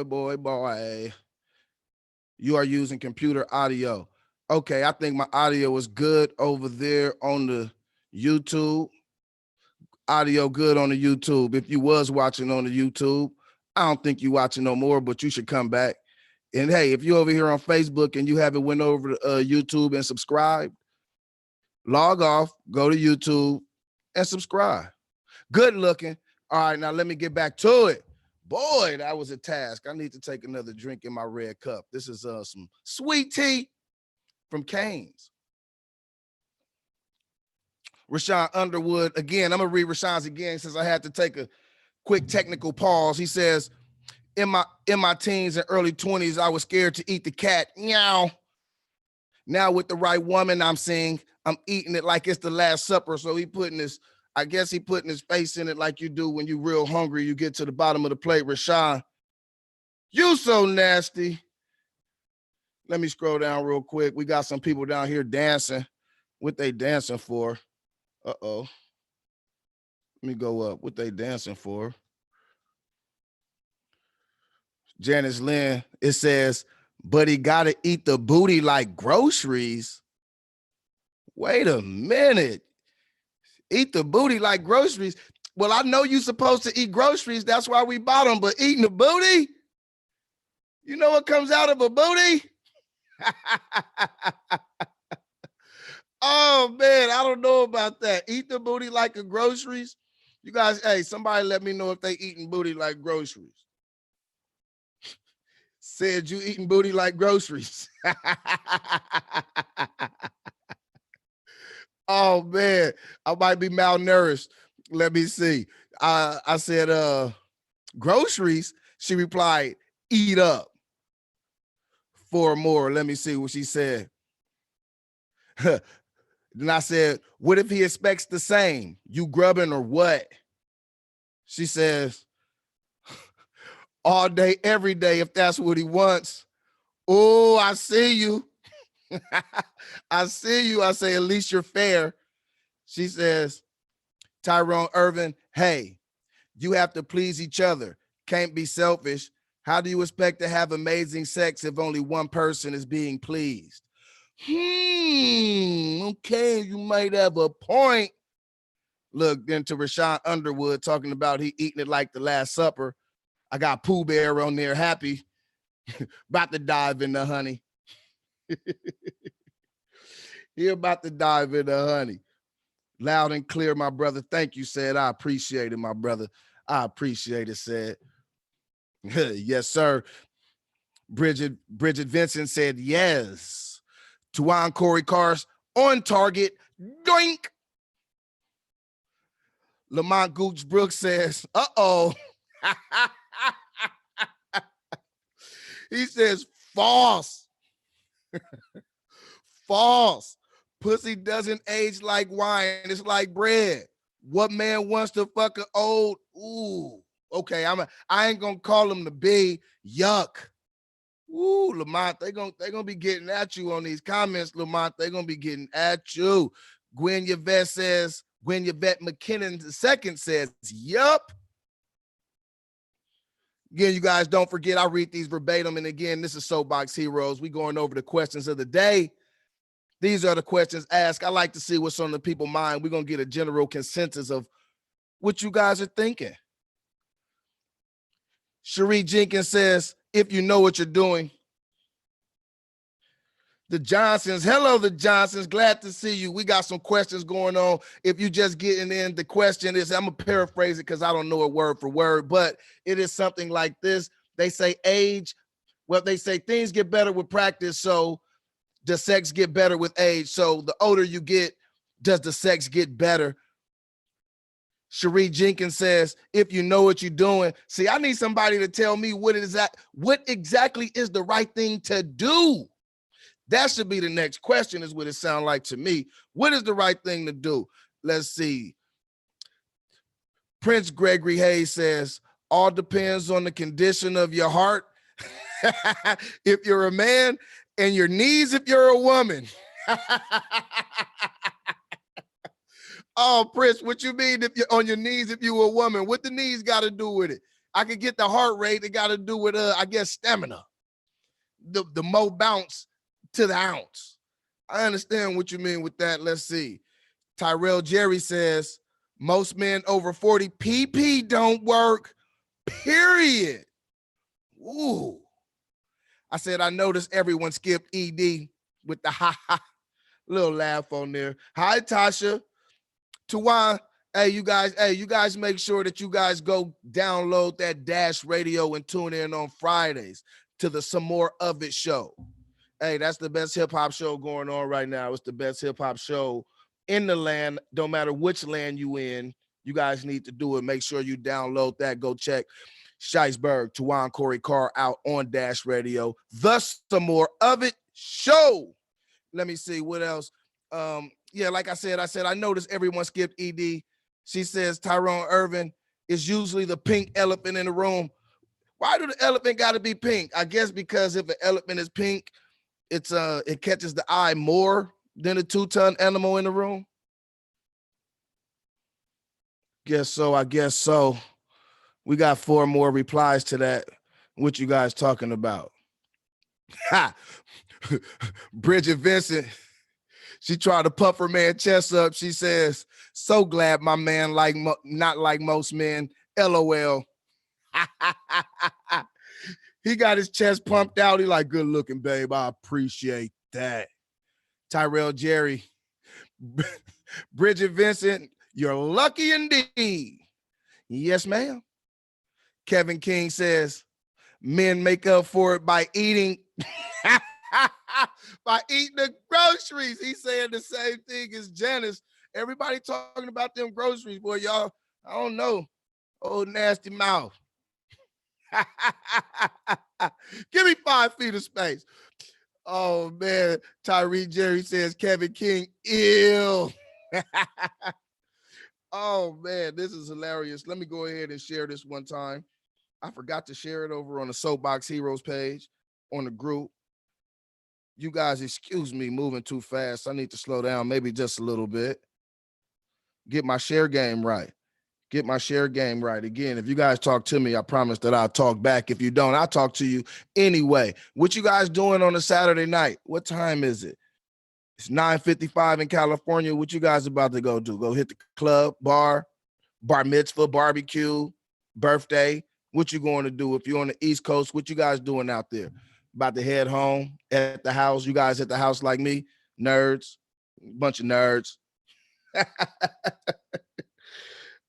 Boy. You are using computer audio. Okay, I think my audio was good over there on the YouTube. Audio good on the YouTube. If you was watching on the YouTube, I don't think you watching no more, but you should come back. And hey, if you're over here on Facebook and you haven't went over to YouTube and subscribed, log off, go to YouTube and subscribe. Good looking. All right, now let me get back to it. Boy, that was a task. I need to take another drink in my red cup. This is some sweet tea from Cane's. Rashawn Underwood, again, I'm going to read Rashawn's again since I had to take a quick technical pause. He says, in my teens and early 20s, I was scared to eat the cat. Meow. Now with the right woman, I'm eating it like it's the Last Supper. So I guess he putting his face in it like you do when you real hungry. You get to the bottom of the plate. Rashawn, you so nasty. Let me scroll down real quick. We got some people down here dancing. What they dancing for? Uh-oh. Let me go up. What they dancing for? Janice Lynn, it says, but he got to eat the booty like groceries. Wait a minute. Eat the booty like groceries. Well, I know you're supposed to eat groceries. That's why we bought them. But eating the booty? You know what comes out of a booty? Oh, man, I don't know about that. Eat the booty like a groceries. You guys, hey, somebody let me know if they eating booty like groceries. Said you eating booty like groceries. Oh, man, I might be malnourished. Let me see. I said, groceries. She replied, eat up. 4 more. Let me see what she said. Then I said, what if he expects the same? You grubbing or what? She says, all day, every day, if that's what he wants. Oh, I see you. I see you. I say, at least you're fair. She says, Tyrone Irvin, hey, you have to please each other. Can't be selfish. How do you expect to have amazing sex if only one person is being pleased? Okay, you might have a point. Look, then to Rashawn Underwood talking about he eating it like the Last Supper. I got Pooh Bear on there, happy, about to dive in the honey. He about to dive in the honey. Loud and clear, my brother. Thank you, said. I appreciate it, my brother. I appreciate it, said. Yes, sir. Bridget Vincent said yes. Tuan Corey Cars on target. Doink. Lamont Gooch Brooks says, uh-oh. He says, false. False. Pussy doesn't age like wine. It's like bread. What man wants to fuck an old? Ooh. Okay, I ain't gonna call him the B. Yuck. Ooh, Lamont, they gonna be getting at you on these comments, Lamont. They're gonna be getting at you. Gwen Yvette McKinnon II says, yup. Again, you guys don't forget, I read these verbatim. And again, this is Soapbox Heroes. We going over the questions of the day. These are the questions asked. I like to see what's on the people's mind. We're gonna get a general consensus of what you guys are thinking. Cherie Jenkins says, if you know what you're doing. The Johnsons, hello, the Johnsons, glad to see you. We got some questions going on. If you just getting in, the question is, I'm gonna paraphrase it because I don't know it word for word, but it is something like this. They say age, well, they say things get better with practice, so does sex get better with age? So the older you get, does the sex get better? Cherie Jenkins says, if you know what you're doing. See, I need somebody to tell me what exactly is the right thing to do. That should be the next question, is what it sounds like to me. What is the right thing to do? Let's see. Prince Gregory Hayes says, all depends on the condition of your heart. If you're a man, and your knees if you're a woman. Oh, Prince, what you mean if you're on your knees if you're a woman? What the knees got to do with it? I could get the heart rate. It got to do with, I guess, stamina. The more bounce to the ounce. I understand what you mean with that. Let's see. Tyrell Jerry says, most men over 40 PP don't work, period. Ooh. I said, I noticed everyone skipped ED with the ha little laugh on there. Hi, Tasha. Tawan, hey, you guys make sure that you guys go download that Dash Radio and tune in on Fridays to the Some More of It show. Hey, that's the best hip hop show going on right now. It's the best hip hop show in the land. Don't matter which land you in, you guys need to do it. Make sure you download that. Go check Scheisberg, Tawan Corey Carr out on Dash Radio. Thus, Some More of It show. Let me see what else. Yeah, like I said, I noticed everyone skipped ED. She says Tyrone Irvin is usually the pink elephant in the room. Why do the elephant got to be pink? I guess because if an elephant is pink, it catches the eye more than a 2-ton animal in the room. I guess so. We got 4 more replies to that. What you guys talking about? Ha! Bridget Vincent, she tried to puff her man chest up. She says, so glad my man not like most men. LOL. He got his chest pumped out. He like, good looking, babe. I appreciate that. Tyrell Jerry. Bridget Vincent, you're lucky indeed. Yes, ma'am. Kevin King says, men make up for it by eating by eating the groceries. He's saying the same thing as Janice. Everybody talking about them groceries, boy, y'all. I don't know. Old nasty mouth. Give me 5 feet of space. Oh, man. Tyree Jerry says Kevin King, ill. Oh, man, this is hilarious. Let me go ahead and share this one time. I forgot to share it over on the Soapbox Heroes page on the group. You guys, excuse me, moving too fast. I need to slow down, maybe just a little bit. Get my share game right. Again, if you guys talk to me, I promise that I'll talk back. If you don't, I'll talk to you anyway. What you guys doing on a Saturday night? What time is it? It's 9:55 in California. What you guys about to go do? Go hit the club, bar mitzvah, barbecue, birthday. What you going to do? If you're on the East Coast, what you guys doing out there? About to head home at the house? You guys at the house like me? Nerds, bunch of nerds.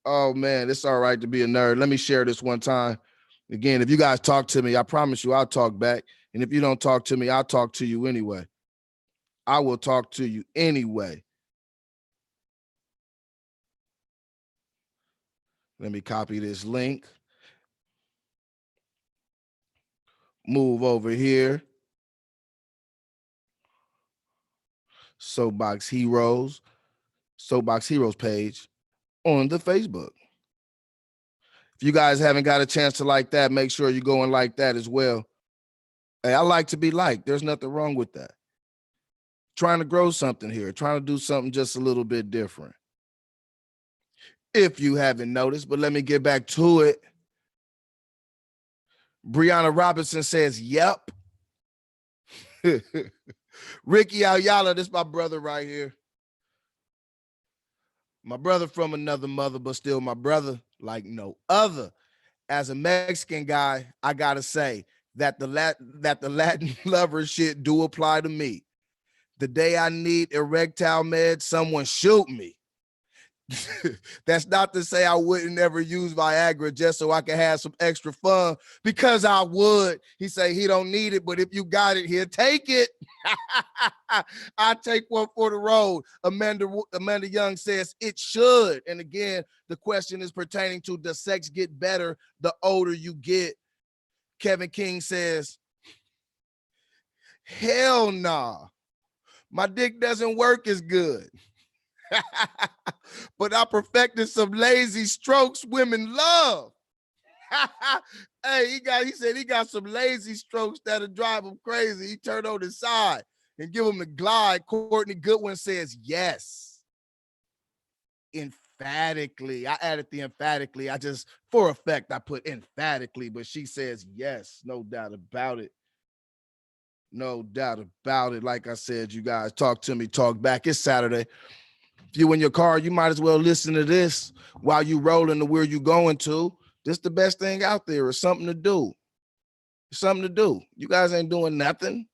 Oh, man, it's all right to be a nerd. Let me share this one time. Again, if you guys talk to me, I promise you I'll talk back. And if you don't talk to me, I'll talk to you anyway. I will talk to you anyway. Let me copy this link. Move over here. Soapbox Heroes page on the Facebook. If you guys haven't got a chance to like that, make sure you go and like that as well. Hey, I like to be liked. There's nothing wrong with that. Trying to grow something here, trying to do something just a little bit different. If you haven't noticed, but let me get back to it. Brianna Robinson says, yep. Ricky Ayala, this is my brother right here. My brother from another mother, but still my brother like no other. As a Mexican guy, I gotta say that the Latin lover shit do apply to me. The day I need erectile meds, someone shoot me. That's not to say I wouldn't ever use Viagra just so I can have some extra fun, because I would. He say he don't need it, but if you got it, he'll take it. I take one for the road. Amanda Young says it should. And again, the question is pertaining to, does sex get better the older you get? Kevin King says, hell nah. My dick doesn't work as good. But I perfected some lazy strokes women love. Hey, he said he got some lazy strokes that'll drive him crazy. He turned on his side and give him the glide. Courtney Goodwin says yes. In emphatically. I added the emphatically. I just, for effect, I put emphatically, but she says yes, no doubt about it. No doubt about it. Like I said, you guys talk to me, talk back. It's Saturday. If you in your car, you might as well listen to this while you rolling to where you going to. This the best thing out there. It's something to do. It's something to do. You guys ain't doing nothing.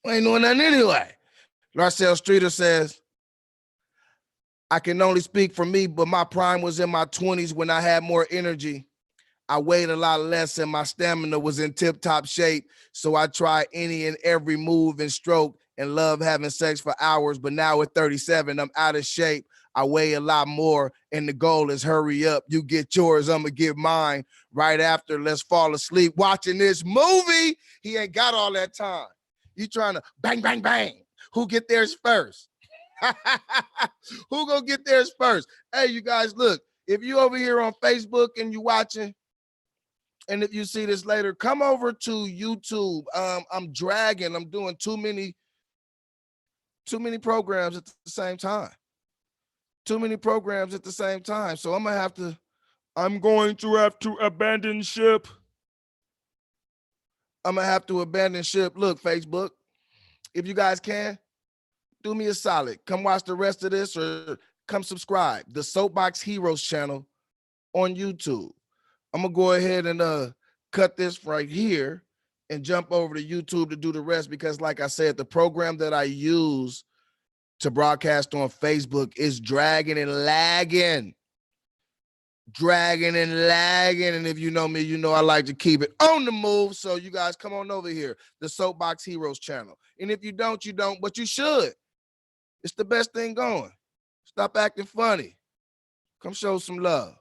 We ain't doing nothing anyway. Larcel Streeter says, I can only speak for me, but my prime was in my 20s when I had more energy. I weighed a lot less and my stamina was in tip-top shape. So I tried any and every move and stroke and love having sex for hours. But now at 37, I'm out of shape. I weigh a lot more and the goal is hurry up. You get yours, I'm gonna get mine right after. Let's fall asleep watching this movie. He ain't got all that time. You trying to bang, bang, bang. Who get theirs first? Who gonna get theirs first? Hey, you guys, look, if you over here on Facebook and you watching, and if you see this later, come over to YouTube. I'm dragging. I'm doing too many programs at the same time. Too many programs at the same time. So I'm going to have to abandon ship. I'm gonna have to abandon ship. Look, Facebook, if you guys can, do me a solid. Come watch the rest of this or come subscribe. The Soapbox Heroes channel on YouTube. I'm gonna go ahead and cut this right here and jump over to YouTube to do the rest because, like I said, the program that I use to broadcast on Facebook is dragging and lagging. And if you know me, you know I like to keep it on the move. So you guys come on over here, the Soapbox Heroes channel. And if you don't, you don't, but you should. It's the best thing going. Stop acting funny. Come show some love.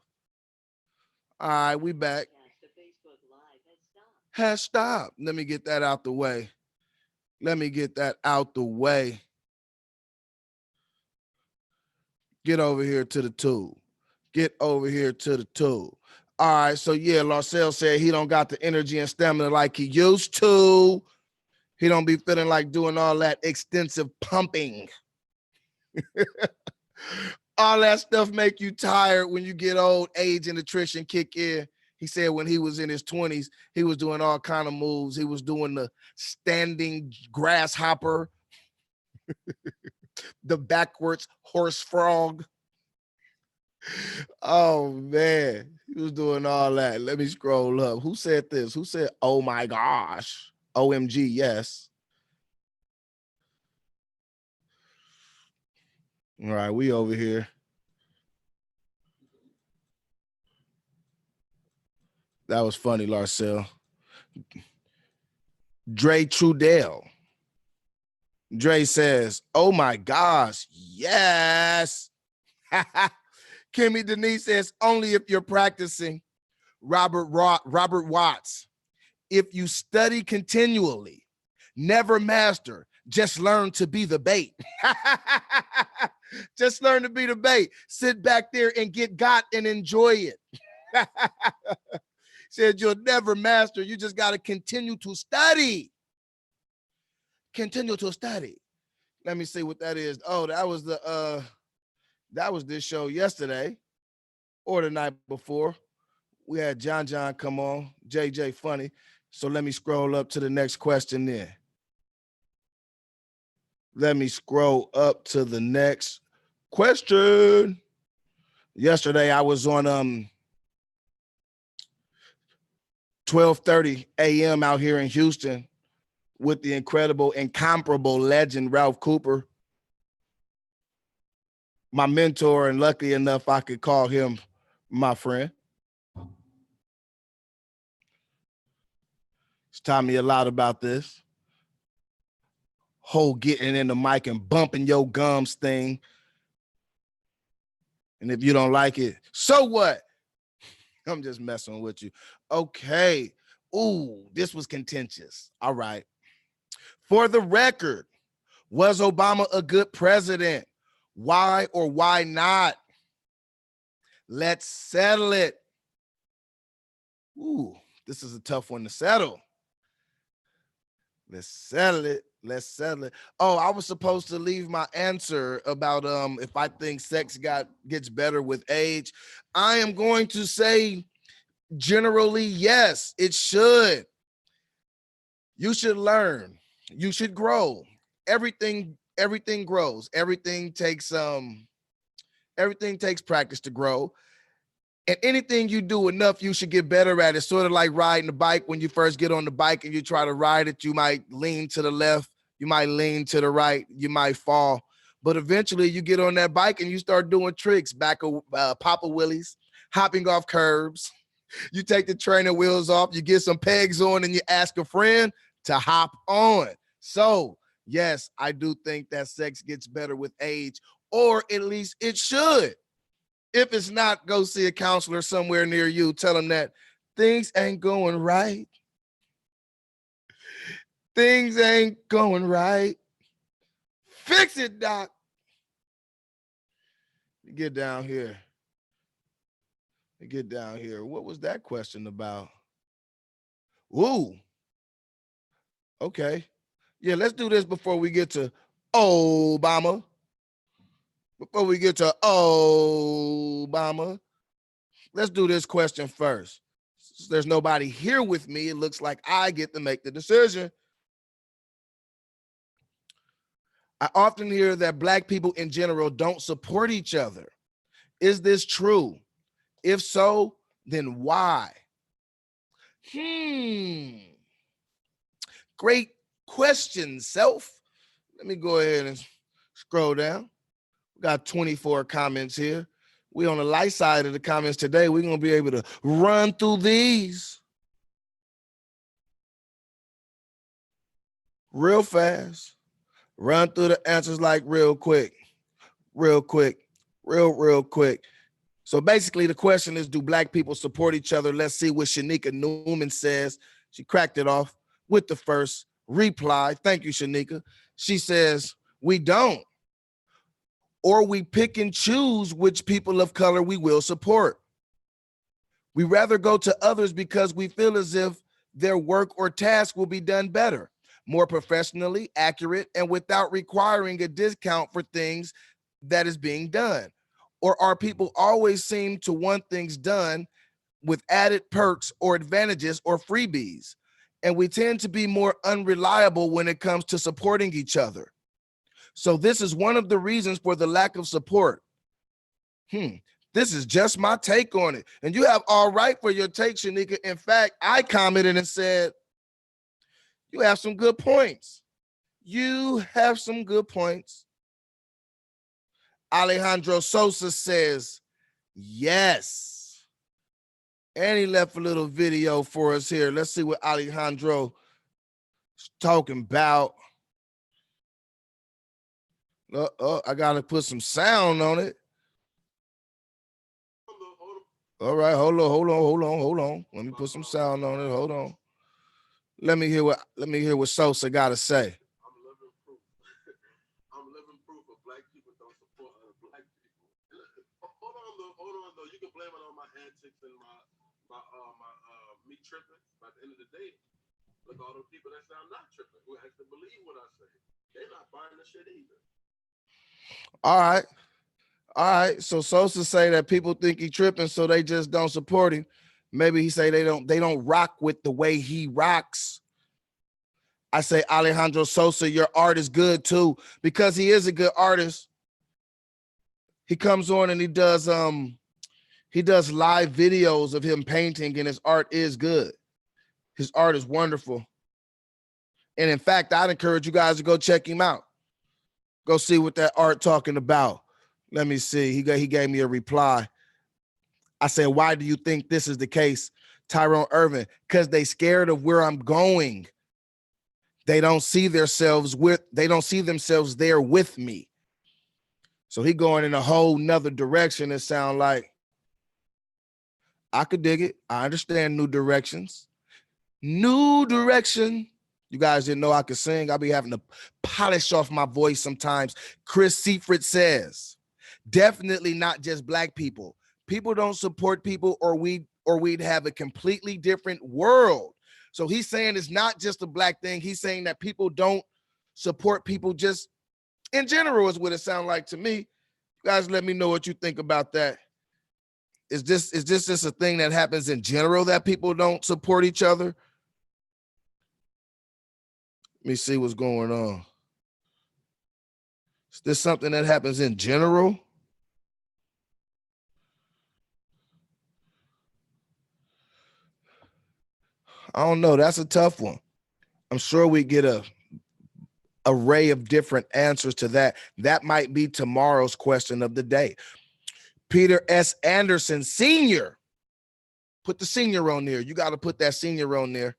All right, we back. Has stopped. Let me get that out the way. Get over here to the tool. All right, so yeah, Larcel said he don't got the energy and stamina like he used to. He don't be feeling like doing all that extensive pumping. All that stuff make you tired when you get old, age and attrition kick in. He said when he was in his 20s, he was doing all kind of moves. He was doing the standing grasshopper, the backwards horse frog. Oh man, he was doing all that. Let me scroll up. Who said this? Who said, oh my gosh? OMG, yes. All right, we over here. That was funny, Larcel. Dre Trudell. Dre says, oh my gosh, yes. Kimmy Denise says, only if you're practicing. Robert Watts, if you study continually, never master, just learn to be the bait. Just learn to be the bait. Sit back there and get got and enjoy it. Said you'll never master. You just got to continue to study. Continue to study. Let me see what that is. Oh, that was this show yesterday or the night before. We had John come on, JJ Funny. So let me scroll up to the next question then. Let me scroll up to the next question. Yesterday I was on 12:30 a.m. out here in Houston with the incredible, incomparable legend Ralph Cooper, my mentor, and lucky enough I could call him my friend. He's taught me a lot about this whole getting in the mic and bumping your gums thing. And if you don't like it, so what? I'm just messing with you. Okay. Ooh, this was contentious. All right. For the record, was Obama a good president? Why or why not? Let's settle it. Ooh, this is a tough one to settle. Let's settle it. Let's settle it. Oh, I was supposed to leave my answer about if I think sex gets better with age. I am going to say generally yes, it should. You should learn. You should grow. Everything grows. Everything takes practice to grow. And anything you do enough, you should get better at it. Sort of like riding the bike. When you first get on the bike and you try to ride it, you might lean to the left, you might lean to the right, you might fall. But eventually you get on that bike and you start doing tricks, back of Papa Willies, hopping off curbs. You take the trainer wheels off, you get some pegs on, and you ask a friend to hop on. So, yes, I do think that sex gets better with age, or at least it should. If it's not, go see a counselor somewhere near you. Tell them that things ain't going right. Things ain't going right. Fix it, doc. Get down here. Get down here. What was that question about? Ooh. Okay. Yeah, let's do this before we get to Obama. Before we get to Obama, let's do this question first. Since there's nobody here with me, it looks like I get to make the decision. I often hear that Black people in general don't support each other. Is this true? If so, then why? Great question, self. Let me go ahead and scroll down. We got 24 comments here. We on the light side of the comments today. We're going to be able to run through these real fast. Run through the answers like real quick. Real quick. Real quick. So basically the question is, do Black people support each other? Let's see what Shanika Newman says. She cracked it off with the first reply. Thank you, Shanika. She says, we don't. Or we pick and choose which people of color we will support. We rather go to others because we feel as if their work or task will be done better, more professionally, accurate, and without requiring a discount for things that is being done. Or our people always seem to want things done with added perks or advantages or freebies. And we tend to be more unreliable when it comes to supporting each other. So this is one of the reasons for the lack of support. This is just my take on it. And you have all right for your take, Shanika. In fact, I commented and said, you have some good points. You have some good points. Alejandro Sosa says, yes. And he left a little video for us here. Let's see what Alejandro is talking about. I got to put some sound on it. All right, hold on. Let me put some sound on it. Hold on. Let me hear what Sosa got to say. I'm living proof of Black people don't support other Black people. Hold on though. You can blame it on my antics and me tripping. But at the end of the day, look, all those people that say I'm not tripping, who actually believe what I say, they're not buying the shit either. All right. So Sosa say that people think he tripping, so they just don't support him. Maybe he say they don't rock with the way he rocks. I say, Alejandro Sosa, your art is good too, because he is a good artist. He comes on and he does live videos of him painting, and his art is good. His art is wonderful. And in fact, I'd encourage you guys to go check him out. Go see what that art talking about. Let me see. He gave me a reply. I said, why do you think this is the case, Tyrone Irvin? Because they scared of where I'm going. They don't see themselves there with me. So he going in a whole nother direction. It sound like I could dig it. I understand new directions. New direction. You guys didn't know I could sing. I'll be having to polish off my voice sometimes. Chris Seifert says, definitely not just Black people. People don't support people, or we'd have a completely different world. So he's saying it's not just a Black thing. He's saying that people don't support people just in general is what it sounds like to me. You guys let me know what you think about that. Is this just a thing that happens in general that people don't support each other? Let me see what's going on. Is this something that happens in general? I don't know. That's a tough one. I'm sure we get a array of different answers to that. That might be tomorrow's question of the day. Peter S. Anderson, Sr. Put the senior on there. You got to put that senior on there.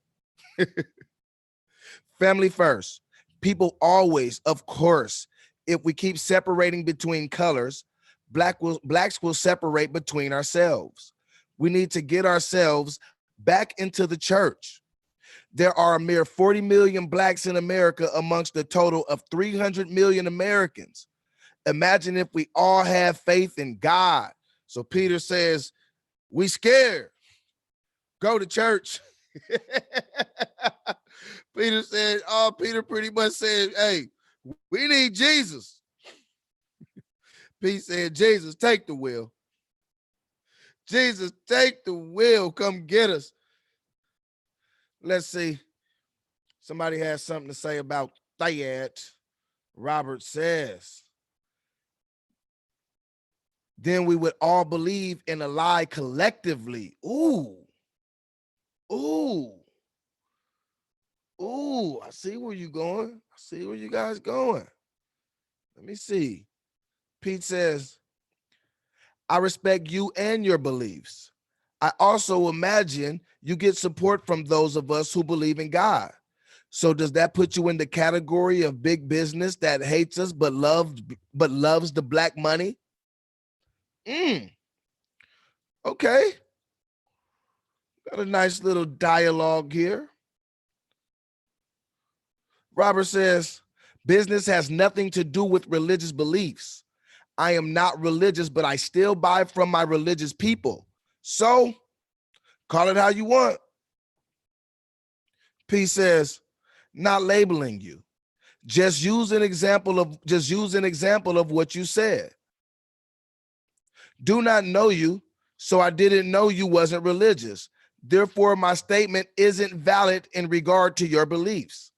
Family first. People always, of course, if we keep separating between colors, blacks will separate between ourselves. We need to get ourselves back into the church. There are a mere 40 million blacks in America amongst a total of 300 million Americans. Imagine if we all have faith in God. So Peter says, we scared. Go to church. Peter pretty much said, hey, we need Jesus. Pete said, Jesus, take the wheel. Jesus, take the wheel. Come get us. Let's see. Somebody has something to say about that. Robert says, then we would all believe in a lie collectively. Ooh. I see where you're going. I see where you guys going. Let me see. Pete says, I respect you and your beliefs. I also imagine you get support from those of us who believe in God. So does that put you in the category of big business that hates us but loves the black money? Okay. Got a nice little dialogue here. Robert says, business has nothing to do with religious beliefs. I am not religious, but I still buy from my religious people. So call it how you want. P says, not labeling you. Just use an example of what you said. Do not know you, so I didn't know you wasn't religious. Therefore, my statement isn't valid in regard to your beliefs.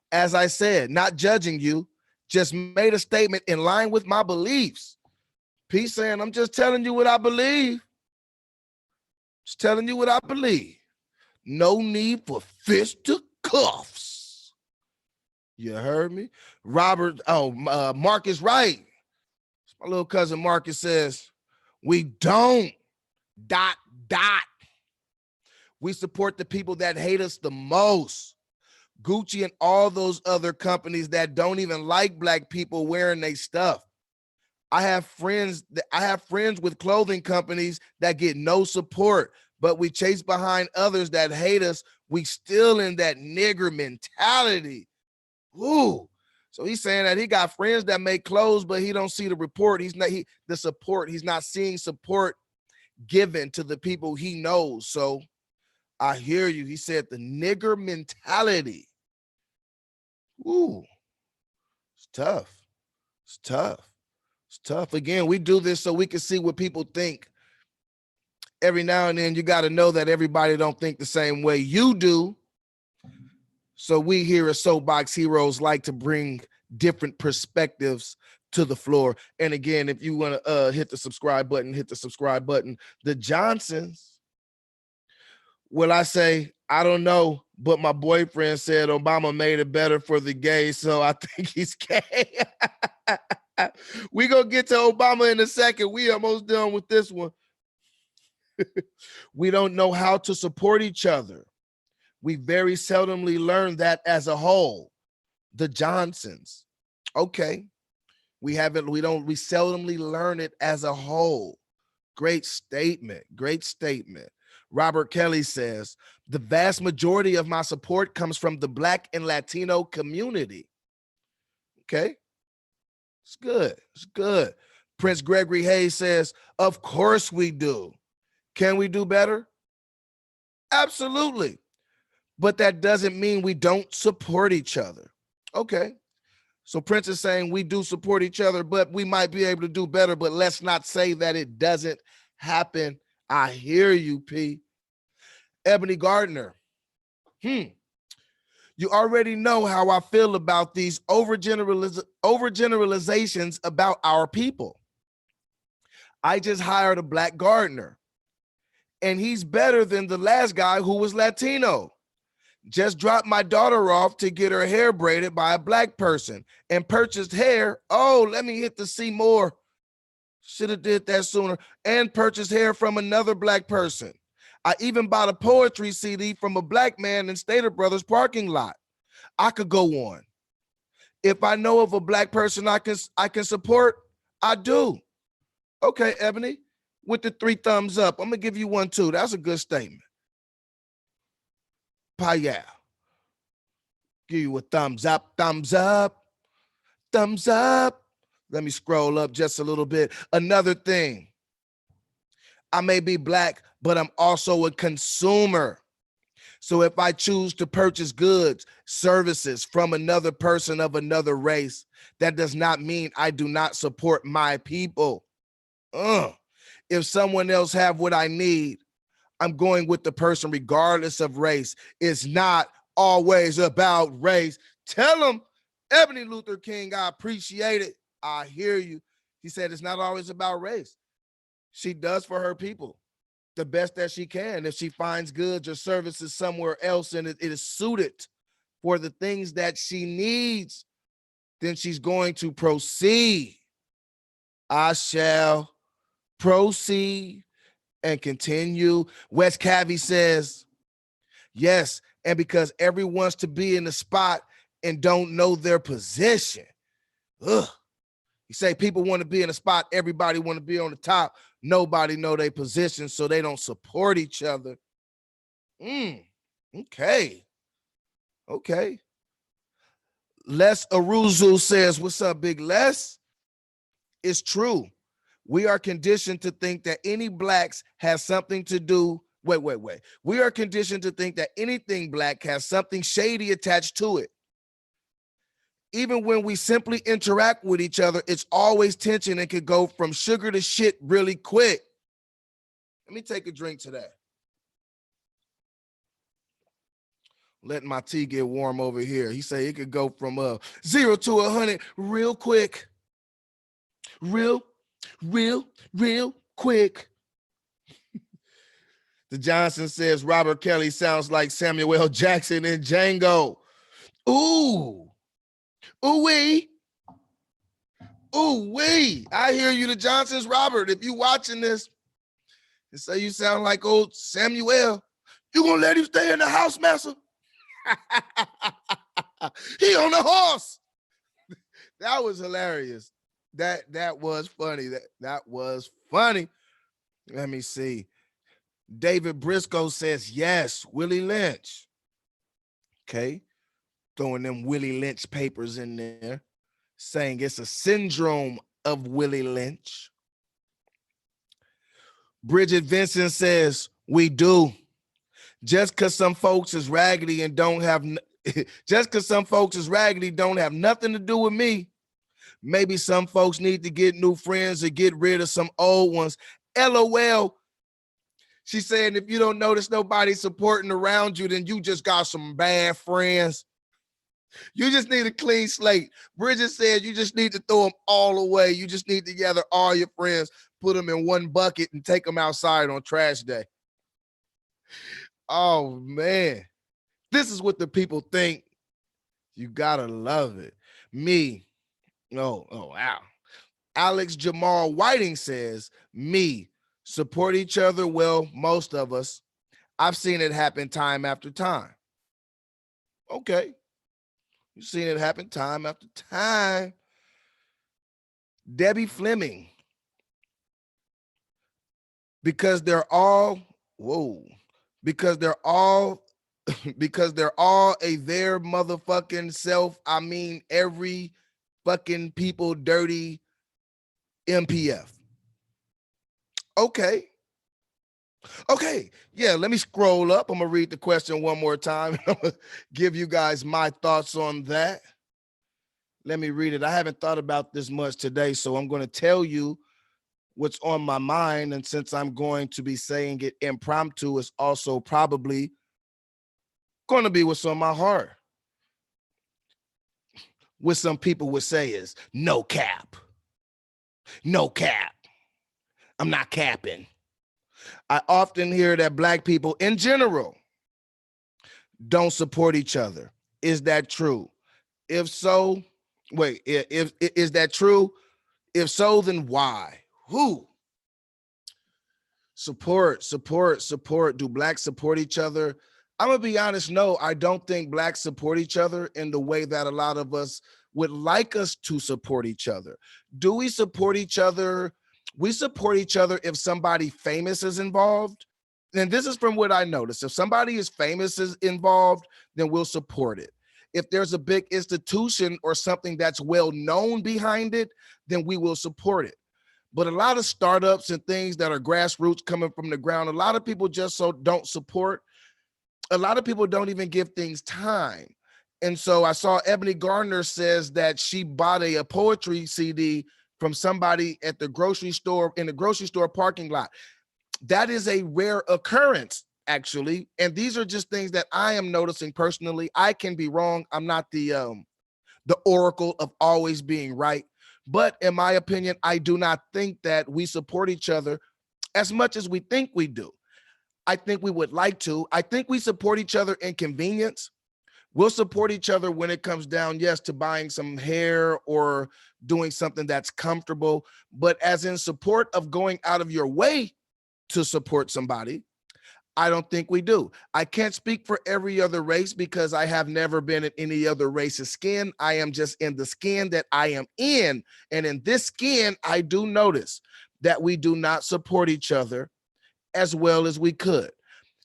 As I said, not judging you, just made a statement in line with my beliefs. P saying, I'm just telling you what I believe. Just telling you what I believe. No need for fisticuffs. You heard me? Marcus Wright. My little cousin Marcus says, we don't ... We support the people that hate us the most. Gucci and all those other companies that don't even like black people wearing their stuff. I have friends with clothing companies that get no support, but we chase behind others that hate us. We still in that nigger mentality. Ooh. So he's saying that he got friends that make clothes, but he don't see the report. He's not seeing support given to the people he knows. So I hear you. He said the nigger mentality. Ooh, it's tough. It's tough. It's tough. Again, we do this so we can see what people think. Every now and then, you got to know that everybody don't think the same way you do. So we here at Soapbox Heroes like to bring different perspectives to the floor. And again, if you want to hit the subscribe button, hit the subscribe button. The Johnsons. Will I say, I don't know, but my boyfriend said Obama made it better for the gays, so I think he's gay. We gonna get to Obama in a second. We almost done with this one. We don't know how to support each other. We very seldomly learn that as a whole. The Johnsons. Okay. We seldomly learn it as a whole. Great statement. Great statement. Robert Kelly says, the vast majority of my support comes from the Black and Latino community. Okay. It's good. It's good. Prince Gregory Hayes says, of course we do. Can we do better? Absolutely. But that doesn't mean we don't support each other. Okay. So Prince is saying we do support each other, but we might be able to do better, but let's not say that it doesn't happen. I hear you, P. Ebony Gardner. You already know how I feel about these overgeneralizations about our people. I just hired a black gardener, and he's better than the last guy who was Latino. Just dropped my daughter off to get her hair braided by a black person and purchased hair. Oh, let me hit the see more. Should have did that sooner. And purchased hair from another black person. I even bought a poetry CD from a black man in Stater Brothers parking lot. I could go on. If I know of a black person I can support, I do. Okay, Ebony, with the 3 thumbs up, I'm gonna give you 1 too. That's a good statement. Payal. Give you a thumbs up, thumbs up, thumbs up. Let me scroll up just a little bit. Another thing. I may be black, but I'm also a consumer. So if I choose to purchase goods, services from another person of another race, that does not mean I do not support my people. If someone else have what I need, I'm going with the person regardless of race. It's not always about race. Tell them, Ebony Luther King, I appreciate it. I hear you. He said it's not always about race. She does for her people the best that she can. If she finds goods or services somewhere else and it is suited for the things that she needs, then she's going to proceed. I shall proceed and continue. Wes Cavey says, yes, and because everyone wants to be in the spot and don't know their position. Ugh. You say people want to be in a spot, everybody want to be on the top. Nobody know their position, so they don't support each other. Okay. Les Aruzu says, what's up, Big Les? It's true. We are conditioned to think that any blacks has something to do. Wait. We are conditioned to think that anything black has something shady attached to it. Even when we simply interact with each other, it's always tension and can go from sugar to shit really quick. Let me take a drink to that. Letting my tea get warm over here. He said it could go from 0 to 100 real quick. Real quick. The Johnson says Robert Kelly sounds like Samuel L. Jackson in Django. Ooh-wee. I hear you, the Johnsons. Robert, if you watching this, and say you sound like old Samuel, you gonna let him stay in the house, master? He on the horse. That was hilarious. That was funny. That was funny. Let me see. David Briscoe says, yes, Willie Lynch. Okay. Throwing them Willie Lynch papers in there, saying it's a syndrome of Willie Lynch. Bridget Vincent says, we do. Just because some folks is raggedy and don't have, just because some folks is raggedy don't have nothing to do with me. Maybe some folks need to get new friends or get rid of some old ones. LOL. She's saying if you don't notice nobody supporting around you, then you just got some bad friends. You just need a clean slate. Bridget said you just need to throw them all away. You just need to gather all your friends, put them in one bucket, and take them outside on trash day. Oh, man. This is what the people think. You gotta love it. Me. Oh, wow. Alex Jamal Whiting says, me. Support each other. Well, most of us. I've seen it happen time after time. Okay. You've seen it happen time after time. Debbie Fleming. Because they're all a their motherfucking self. I mean, every fucking people dirty MPF. Okay. Yeah, let me scroll up. I'm gonna read the question one more time. I'm gonna give you guys my thoughts on that. Let me read it. I haven't thought about this much today, so I'm going to tell you what's on my mind. And since I'm going to be saying it impromptu, it's also probably going to be what's on my heart. What some people would say is no cap. No cap. I'm not capping. I often hear that Black people in general don't support each other. Is that true? If so, wait, if is that true? If so, then why? Who? Support. Do Blacks support each other? I'm gonna be honest. No, I don't think Blacks support each other in the way that a lot of us would like us to support each other. Do we support each other? We support each other if somebody famous is involved. And this is from what I noticed. If somebody is famous is involved, then we'll support it. If there's a big institution or something that's well known behind it, then we will support it. But a lot of startups and things that are grassroots coming from the ground, a lot of people just so don't support. A lot of people don't even give things time. And so I saw Ebony Gardner says that she bought a poetry CD from somebody at the grocery store in the grocery store parking lot. That is a rare occurrence, actually. And these are just things that I am noticing personally. I can be wrong. I'm not the oracle of always being right. But in my opinion, I do not think that we support each other as much as we think we do. I think we would like to. I think we support each other in convenience. We'll support each other when it comes down, yes, to buying some hair or doing something that's comfortable. But as in support of going out of your way to support somebody, I don't think we do. I can't speak for every other race because I have never been in any other race's skin. I am just in the skin that I am in. And in this skin, I do notice that we do not support each other as well as we could.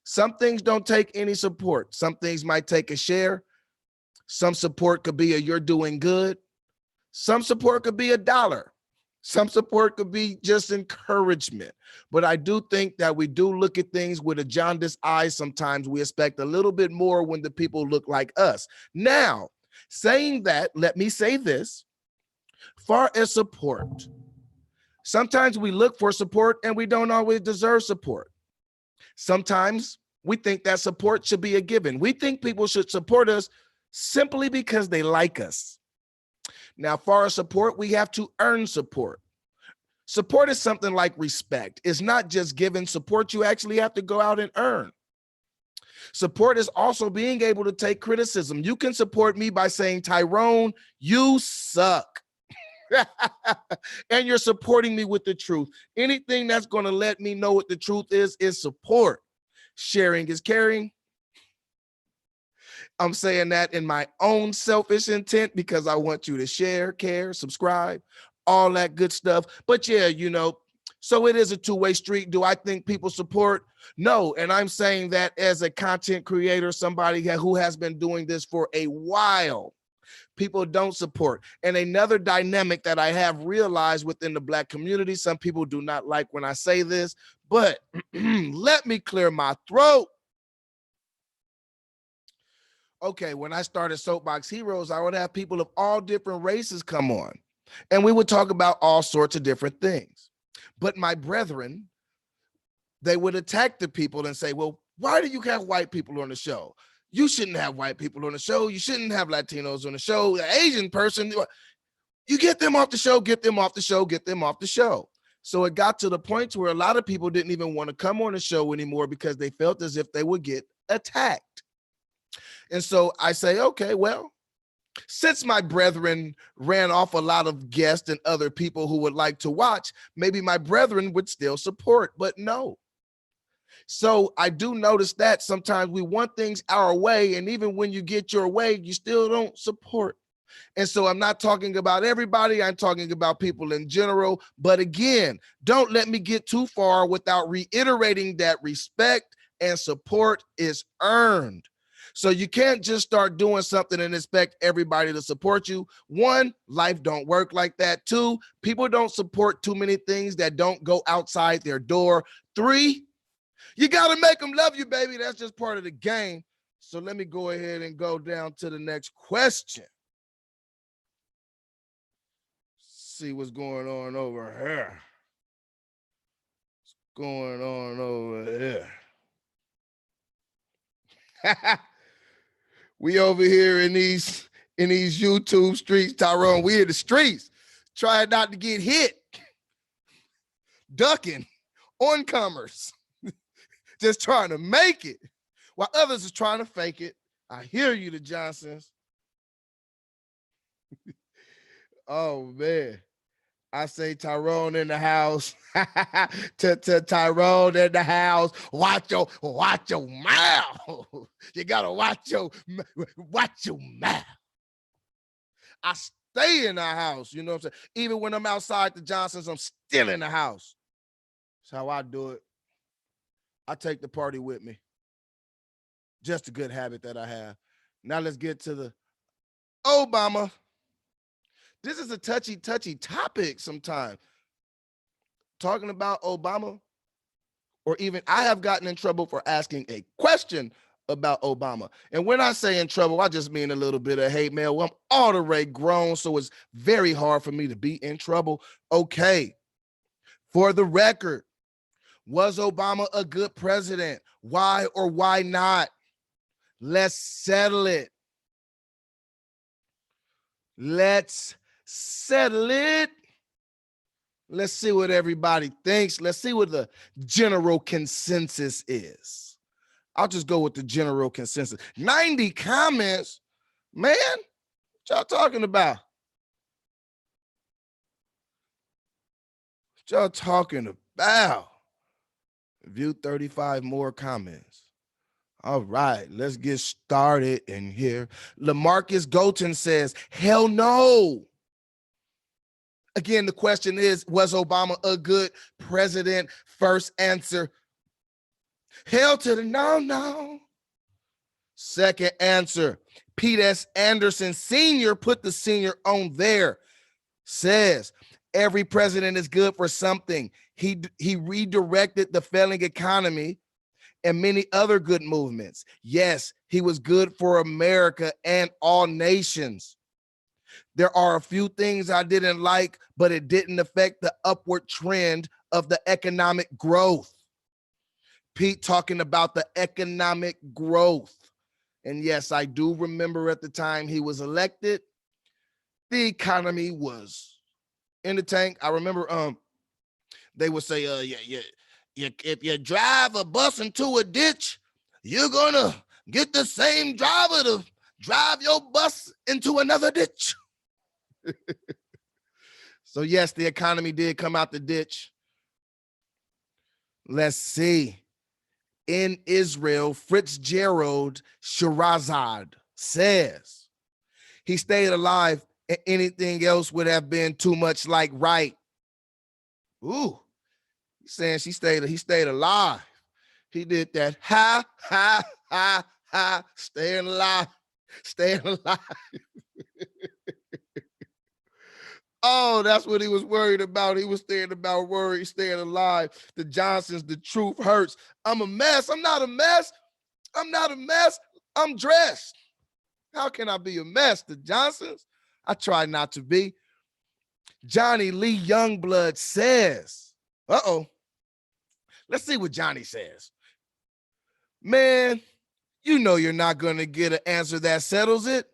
Some things don't take any support. Some things might take a share. Some support could be a you're doing good. Some support could be $1. Some support could be just encouragement. But I do think that we do look at things with a jaundiced eye sometimes. We expect a little bit more when the people look like us. Now, saying that, let me say this. Far as support, sometimes we look for support and we don't always deserve support. Sometimes we think that support should be a given. We think people should support us simply because they like us. Now, for our support, we have to earn support. Support is something like respect. It's not just given support, you actually have to go out and earn. Support is also being able to take criticism. You can support me by saying, Tyrone, you suck. And you're supporting me with the truth. Anything that's going to let me know what the truth is support. Sharing is caring. I'm saying that in my own selfish intent because I want you to share, care, subscribe, all that good stuff. But yeah, so it is a two-way street. Do I think people support? No. And I'm saying that as a content creator, somebody who has been doing this for a while. People don't support. And another dynamic that I have realized within the Black community, some people do not like when I say this, but let me clear my throat. Okay, when I started Soapbox Heroes, I would have people of all different races come on, and we would talk about all sorts of different things. But my brethren, they would attack the people and say, well, why do you have white people on the show? You shouldn't have white people on the show. You shouldn't have Latinos on the show. The Asian person, you get them off the show, get them off the show, get them off the show. So it got to the point where a lot of people didn't even want to come on the show anymore because they felt as if they would get attacked. And so I say, okay, well, since my brethren ran off a lot of guests and other people who would like to watch, maybe my brethren would still support, but no. So I do notice that sometimes we want things our way, and even when you get your way, you still don't support. And so I'm not talking about everybody, I'm talking about people in general. But again, don't let me get too far without reiterating that respect and support is earned. So you can't just start doing something and expect everybody to support you. One, life don't work like that. Two, people don't support too many things that don't go outside their door. Three, you got to make them love you, baby. That's just part of the game. So let me go ahead and go down to the next question. see what's going on over here. What's going on over here? We over here in these YouTube streets, Tyrone. We in the streets, trying not to get hit, ducking oncomers, just trying to make it, while others are trying to fake it. I hear you, the Johnsons. Oh man, I say Tyrone in the house. to Tyrone in the house. Watch your mouth. You gotta watch your mouth. I stay in the house. You know what I'm saying? Even when I'm outside the Johnsons, I'm still in the house. That's how I do it. I take the party with me. Just a good habit that I have. Now let's get to the Obama. This is a touchy topic sometimes. Talking about Obama, or even I have gotten in trouble for asking a question about Obama. And when I say in trouble, I just mean a little bit of hate mail. Well, I'm all the way grown, so it's very hard for me to be in trouble. Okay, for the record, was Obama a good president? Why or why not? Let's settle it. Let's settle it. Let's see what everybody thinks. Let's see what the general consensus is. I'll just go with the general consensus. 90 comments, man. What y'all talking about? What y'all talking about? View 35 more comments. All right, let's get started in here. LaMarcus Golton says, hell no. Again, the question is, was Obama a good president? First answer, hell to the no. Second answer, Pete S. Anderson Sr. put the senior on there, says, every president is good for something. He redirected the failing economy and many other good movements. Yes, he was good for America and all nations. There are a few things I didn't like, but it didn't affect the upward trend of the economic growth. Pete talking about the economic growth. And yes, I do remember at the time he was elected, the economy was in the tank. I remember they would say, if you drive a bus into a ditch, you're gonna get the same driver to drive your bus into another ditch. So yes, the economy did come out the ditch. Let's see. In Israel, Fitzgerald Shirazad says he stayed alive and anything else would have been too much like right. Ooh. He's saying he stayed alive. He did that. Ha, ha, ha, ha. Staying alive. Oh, that's what he was worried about. He was staying alive. The Johnsons, the truth hurts. I'm a mess. I'm not a mess. I'm dressed. How can I be a mess? The Johnsons? I try not to be. Johnny Lee Youngblood says, let's see what Johnny says. Man, you know you're not going to get an answer that settles it.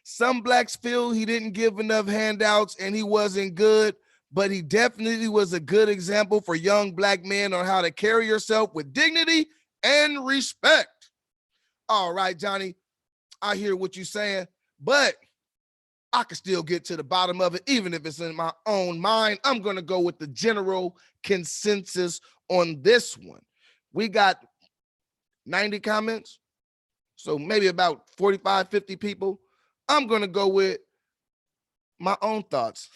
Some blacks feel he didn't give enough handouts and he wasn't good, but he definitely was a good example for young black men on how to carry yourself with dignity and respect. All right, Johnny, I hear what you're saying, but I can still get to the bottom of it, even if it's in my own mind. I'm going to go with the general consensus on this one. We got 90 comments, so maybe about 45, 50 people. I'm going to go with my own thoughts.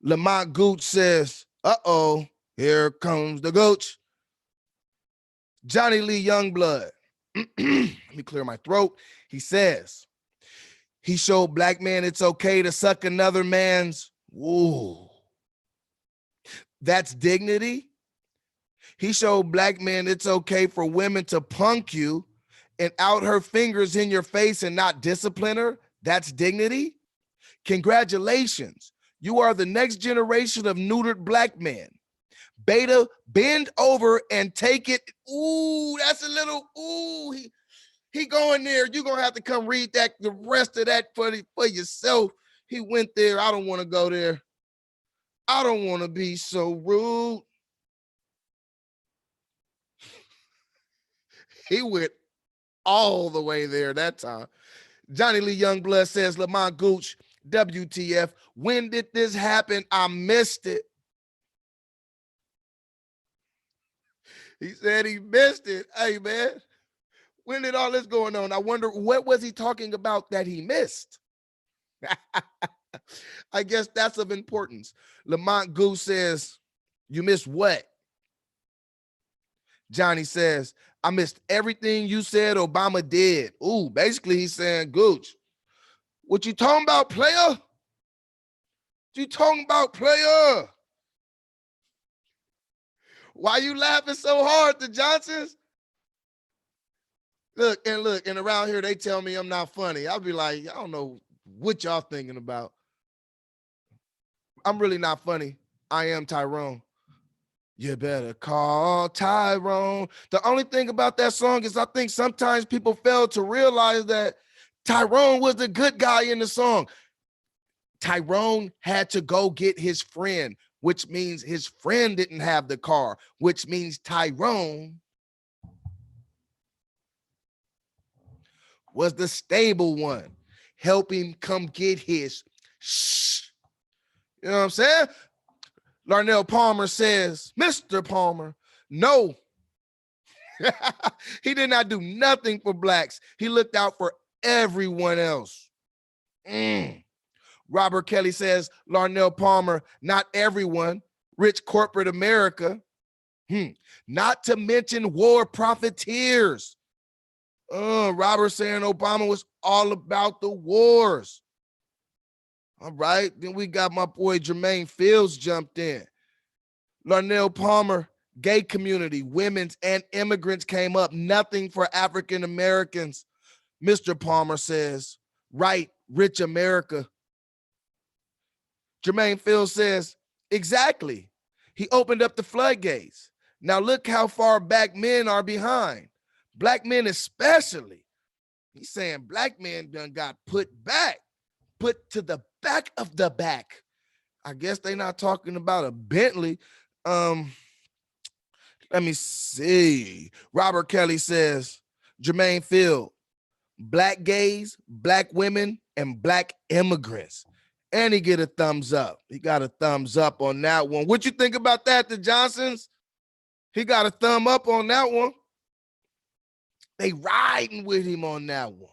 Lamont Gooch says, here comes the Gooch. Johnny Lee Youngblood. Let me clear my throat. He says, he showed black men it's okay to suck another man's. Ooh. That's dignity. He showed black men it's okay for women to punk you and out her fingers in your face and not discipline her. That's dignity. Congratulations. You are the next generation of neutered black men. Beta, bend over and take it. Ooh, that's a little, ooh, he going there. You're going to have to come read that, the rest of that for yourself. He went there. I don't want to go there. I don't want to be so rude. He went all the way there that time. Johnny Lee Youngblood says, Lamont Gooch, WTF, when did this happen? I missed it. He said he missed it. Hey, man, when did all this going on? I wonder, what was he talking about that he missed? I guess that's of importance. Lamont Goose says, you missed what? Johnny says, I missed everything you said Obama did. Ooh, basically he's saying, Gooch, what you talking about, player? What you talking about, player? Why you laughing so hard, the Johnsons? Look, and around here they tell me I'm not funny. I'll be like, I don't know what y'all thinking about. I'm really not funny. I am Tyrone. You better call Tyrone. The only thing about that song is I think sometimes people fail to realize that Tyrone was the good guy in the song. Tyrone had to go get his friend, which means his friend didn't have the car, which means Tyrone was the stable one. Help him come get his shh. You know what I'm saying? Larnell Palmer says, Mr. Palmer, no. He did not do nothing for blacks. He looked out for everyone else. Robert Kelly says, Larnell Palmer, not everyone. Rich corporate America. Not to mention war profiteers. Robert saying Obama was all about the wars. All right, then we got my boy Jermaine Fields jumped in. Larnell Palmer, gay community, women's and immigrants came up. Nothing for African Americans. Mr. Palmer says, right, rich America. Jermaine Fields says, exactly. He opened up the floodgates. Now look how far black men are behind. Black men especially. He's saying black men done got put back, put to the back of the back. I guess they're not talking about a Bentley. Let me see. Robert Kelly says, Jermaine Field, black gays, black women, and black immigrants. And he get a thumbs up. He got a thumbs up on that one. What you think about that, the Johnsons? He got a thumb up on that one. They riding with him on that one.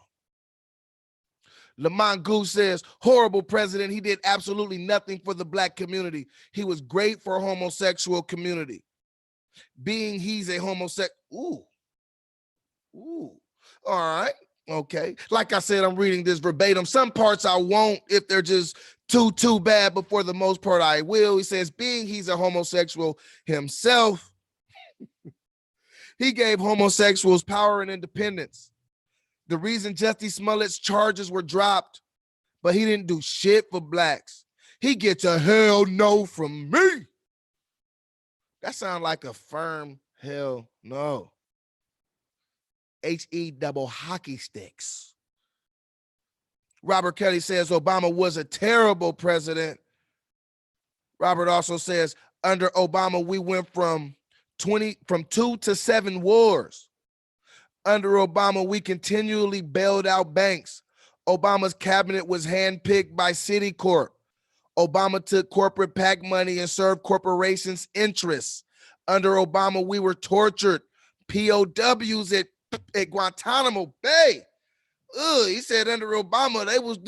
Lamont Goose says, horrible president. He did absolutely nothing for the black community. He was great for a homosexual community. Being he's a homosexual. Ooh. All right. Okay. Like I said, I'm reading this verbatim. Some parts I won't if they're just too bad, but for the most part, I will. He says, being he's a homosexual himself, he gave homosexuals power and independence. The reason Jussie Smollett's charges were dropped, but he didn't do shit for blacks. He gets a hell no from me. That sounds like a firm hell no. HE double hockey sticks. Robert Kelly says Obama was a terrible president. Robert also says under Obama, we went from 2 to 7 wars. Under Obama, we continually bailed out banks. Obama's cabinet was handpicked by Citicorp. Obama took corporate PAC money and served corporations' interests. Under Obama, we were tortured. POWs at Guantanamo Bay. He said under Obama, they was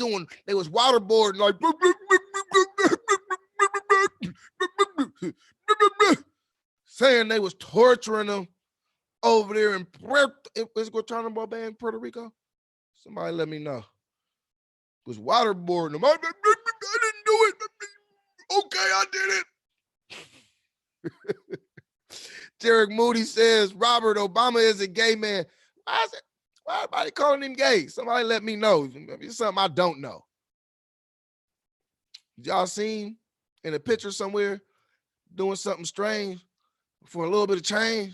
waterboarding like saying they was torturing them over there in Guantanamo Bay in Puerto Rico. Somebody let me know. It was waterboarding them. I didn't do it. Okay, I did it. Derek Moody says, Robert, Obama is a gay man. Why everybody calling him gay? Somebody let me know. It's something I don't know. Y'all seen in a picture somewhere doing something strange for a little bit of change?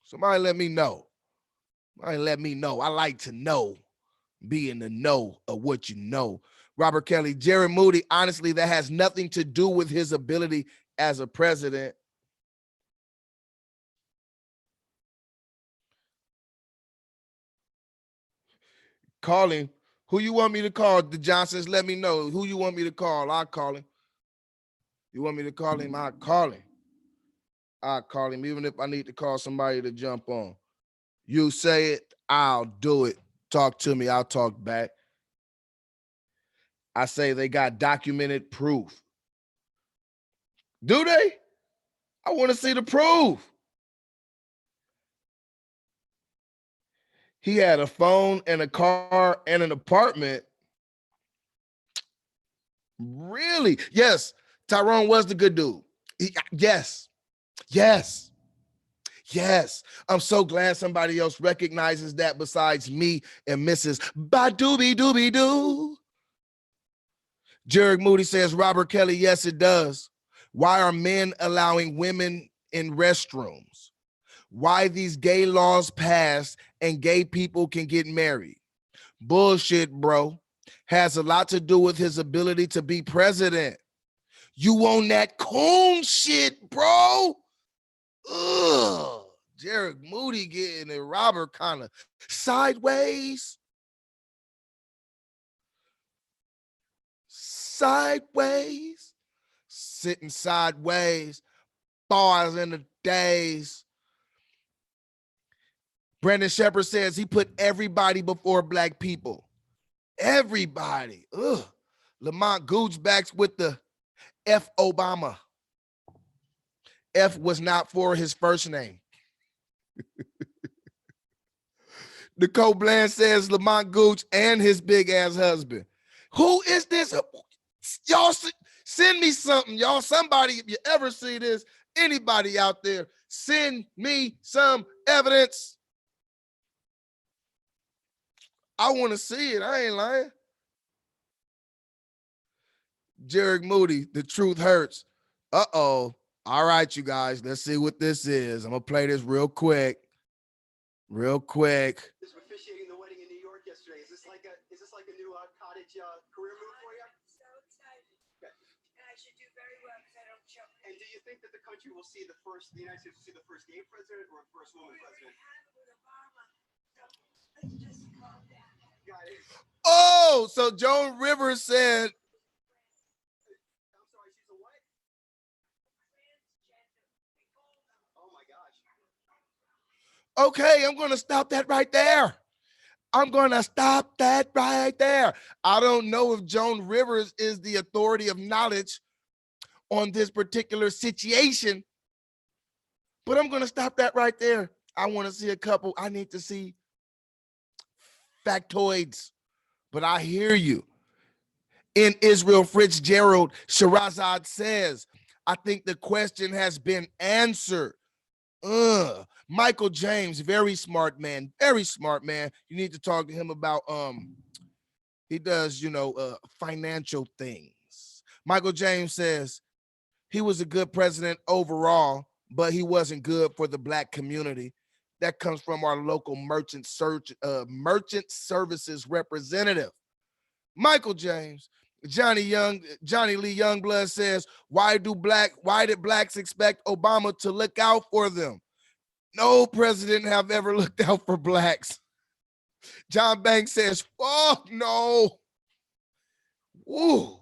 Somebody let me know. Somebody let me know. I like to know, be in the know of what you know. Robert Kelly, Jared Moody, honestly, that has nothing to do with his ability as a president. Call him. Who you want me to call? The Johnsons, let me know. Who you want me to call? I'll call him. You want me to call him? I'll call him. I'll call him, even if I need to call somebody to jump on. You say it, I'll do it. Talk to me, I'll talk back. I say they got documented proof. Do they? I want to see the proof. He had a phone and a car and an apartment. Really? Yes. Tyrone was the good dude. Yes. Yes. Yes. I'm so glad somebody else recognizes that besides me and Mrs. Ba-doobie doobie doo. Jared Moody says, Robert Kelly, yes, it does. Why are men allowing women in restrooms? Why these gay laws passed and gay people can get married? Bullshit, bro. Has a lot to do with his ability to be president. You on that coon shit, bro? Ugh. Jared Moody getting it, Robert kind of sideways. Sideways. Sitting sideways. Bars in the days. Brandon Shepard says he put everybody before black people. Everybody. Ugh. Lamont Goochbacks with the F Obama. F was not for his first name. Nicole Bland says Lamont Gooch and his big ass husband. Who is this? Y'all send me something, y'all. Somebody, if you ever see this, anybody out there, send me some evidence. I want to see it. I ain't lying. Jared Moody, the truth hurts. Uh-oh. All right, you guys, let's see what this is. I'm going to play this real quick. Real quick. Officiating the wedding in New York yesterday. Is this like a new cottage career move for you? So excited. Okay. And I should do very well because I don't choke. And do you think that the country will see the United States will see the first gay president or first woman We already president? have it with Obama. So let's just calm down. Got it. Oh, so Joan Rivers said, I'm sorry, she's a what? Oh my gosh. okay, I'm going to stop that right there. I'm going to stop that right there. I don't know if Joan Rivers is the authority of knowledge on this particular situation, but I'm going to stop that right there. I want to see a couple. I need to see factoids, but I hear you. In Israel Fitzgerald, Sherazade says, I think the question has been answered. Michael James, very smart man. You need to talk to him about he does, financial things. Michael James says he was a good president overall, but he wasn't good for the black community. That comes from our local merchant services representative. Michael James. Johnny Lee Youngblood says, why did blacks expect Obama to look out for them? No president have ever looked out for blacks. John Banks says, fuck no. Ooh.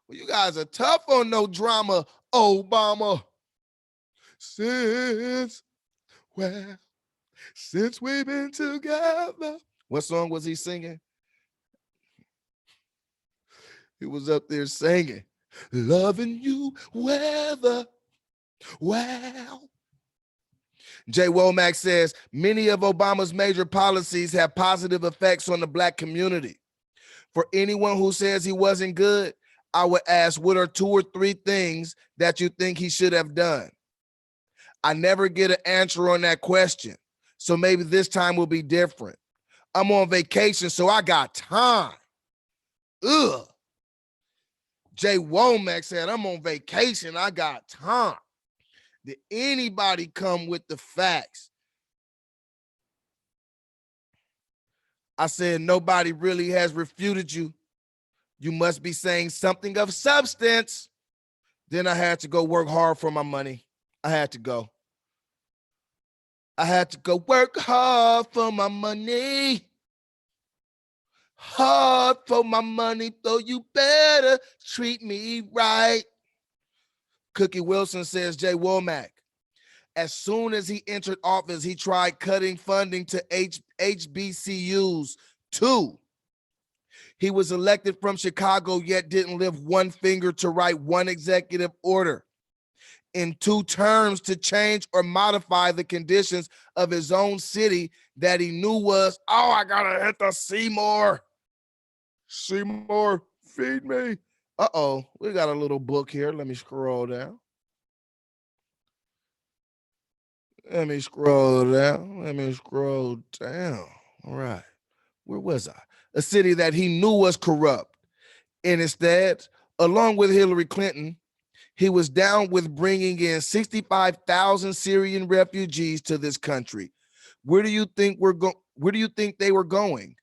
Well, you guys are tough on no drama, Obama. Since we've been together. What song was he singing? He was up there singing, loving you weather. Wow. Jay Womack says, many of Obama's major policies have positive effects on the black community. For anyone who says he wasn't good, I would ask, what are 2 or 3 things that you think he should have done? I never get an answer on that question. So maybe this time will be different. I'm on vacation, so I got time. Ugh. Jay Womack said, I'm on vacation. I got time. Did anybody come with the facts? I said, nobody really has refuted you. You must be saying something of substance. Then I had to go work hard for my money. I had to go. I had to go work hard for my money. Hard for my money, though you better treat me right. Cookie Wilson says, Jay Womack, as soon as he entered office, he tried cutting funding to HBCUs too. He was elected from Chicago, yet didn't lift one finger to write one executive order in 2 terms to change or modify the conditions of his own city that he knew was, oh, I gotta hit the Seymour. Seymour, feed me. Uh-oh, we got a little book here. Let me scroll down. Let me scroll down. All right. Where was I? A city that he knew was corrupt. And instead, along with Hillary Clinton, he was down with bringing in 65,000 Syrian refugees to this country. Where do you think they were going?